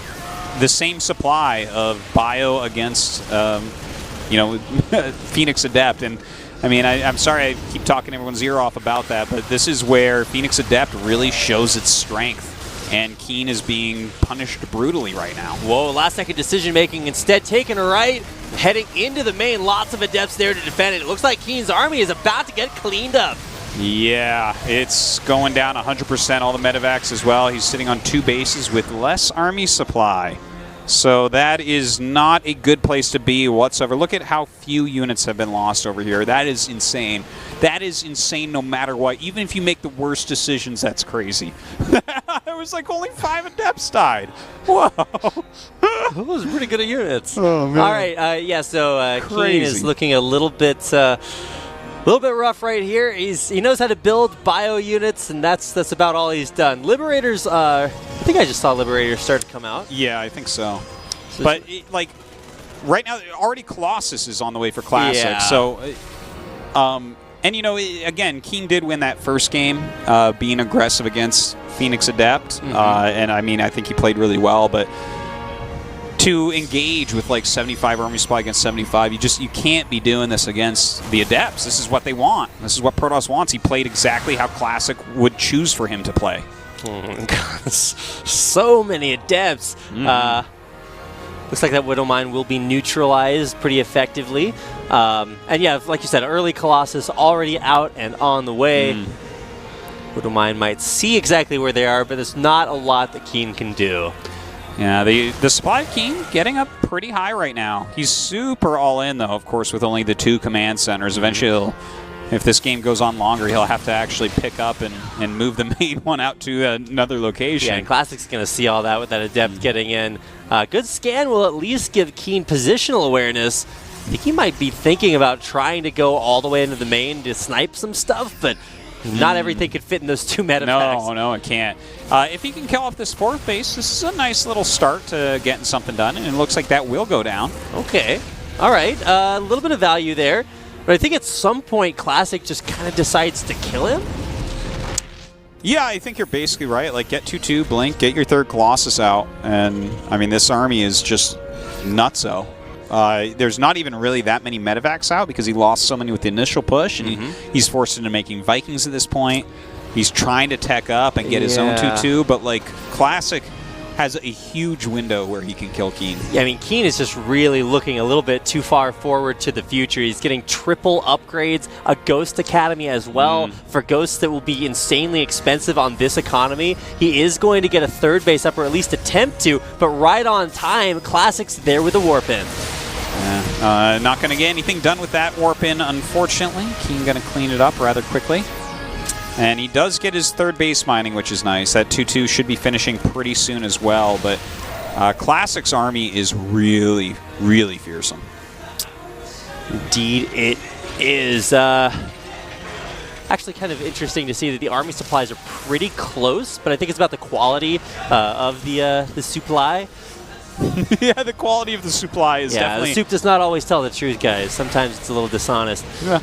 the same supply of bio against, Phoenix Adept. And, I mean, I'm sorry I keep talking everyone's ear off about that, but this is where Phoenix Adept really shows its strength. And Keen is being punished brutally right now. Whoa, last-second decision-making instead taking a right, heading into the main. Lots of Adepts there to defend it. It looks like Keen's army is about to get cleaned up. Yeah, it's going down 100%, all the medevacs as well. He's sitting on 2 bases with less army supply. So that is not a good place to be whatsoever. Look at how few units have been lost over here. That is insane. That is insane no matter what. Even if you make the worst decisions, that's crazy. It was like only 5 Adepts died. Whoa. Those are pretty good units. Oh, man. All right, so Keen is looking a little bit rough right here. He knows how to build bio units, and that's about all he's done. Liberators, I think I just saw Liberators start to come out. Yeah, I think so. But like right now, already Colossus is on the way for Classic. Yeah. So, and again, Keen did win that first game, being aggressive against Phoenix Adept, and I mean, I think he played really well, but to engage with like 75 army supply against 75, you can't be doing this against the Adepts. This is what they want. This is what Protoss wants. He played exactly how Classic would choose for him to play. So many Adepts. Looks like that Widowmine will be neutralized pretty effectively. And yeah, like you said, early Colossus already out and on the way. Widowmine might see exactly where they are, but there's not a lot that Keen can do. Yeah, the supply of Keen getting up pretty high right now. He's super all in, though, of course, with only the 2 command centers. Eventually, if this game goes on longer, he'll have to actually pick up and move the main one out to another location. Yeah, and Classic's going to see all that with that Adept getting in. Good scan will at least give Keen positional awareness. I think he might be thinking about trying to go all the way into the main to snipe some stuff, but not everything could fit in those 2 meta packs. No, it can't. If he can kill off this 4th base, this is a nice little start to getting something done, and it looks like that will go down. Okay. All right. A little bit of value there. But I think at some point, Classic just kind of decides to kill him. Yeah, I think you're basically right. Like, get 2-2, blink, get your 3rd Colossus out, and, I mean, this army is just nutso. There's not even really that many medevacs out because he lost so many with the initial push, and he's forced into making Vikings at this point. He's trying to tech up and get his own 2-2, but, like, Classic has a huge window where he can kill Keen. Yeah, I mean, Keen is just really looking a little bit too far forward to the future. He's getting triple upgrades, a Ghost Academy as well, for Ghosts that will be insanely expensive on this economy. He is going to get a 3rd base up, or at least attempt to, but right on time, Classic's there with a Warp In. Yeah, not going to get anything done with that Warp In, unfortunately. Keen going to clean it up rather quickly. And he does get his 3rd base mining, which is nice. That 2-2 should be finishing pretty soon as well. But Classic's army is really, really fearsome. Indeed, it is. Actually kind of interesting to see that the army supplies are pretty close, but I think it's about the quality of the supply. Yeah, the quality of the supply is definitely... the soup does not always tell the truth, guys. Sometimes it's a little dishonest. Yeah.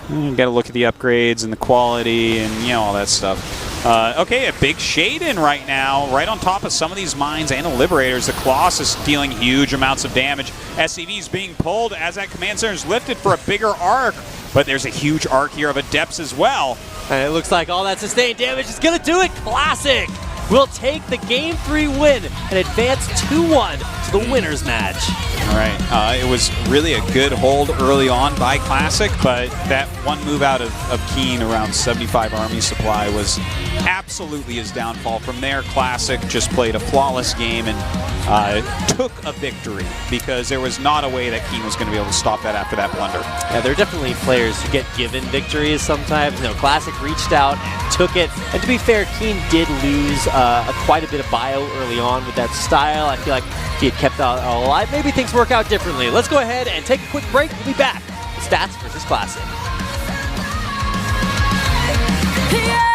You got to look at the upgrades and the quality and, all that stuff. Okay, a big shade in right now, right on top of some of these mines and the Liberators. The Colossus dealing huge amounts of damage. SCV's being pulled as that command center is lifted for a bigger arc, but there's a huge arc here of Adepts as well. And it looks like all that sustained damage is going to do it. Classic will take the Game 3 win and advance 2-1 to the winner's match. All right. It was really a good hold early on by Classic, but that one move out of Keen around 75 army supply was absolutely his downfall. From there, Classic just played a flawless game and took a victory because there was not a way that Keen was going to be able to stop that after that blunder. Yeah, there are definitely players who get given victories sometimes. Classic reached out and took it. And to be fair, Keen did lose quite a bit of bio early on with that style. I feel like if he had kept it alive, maybe things work out differently. Let's go ahead and take a quick break. We'll be back with Stats versus Classic. Yeah.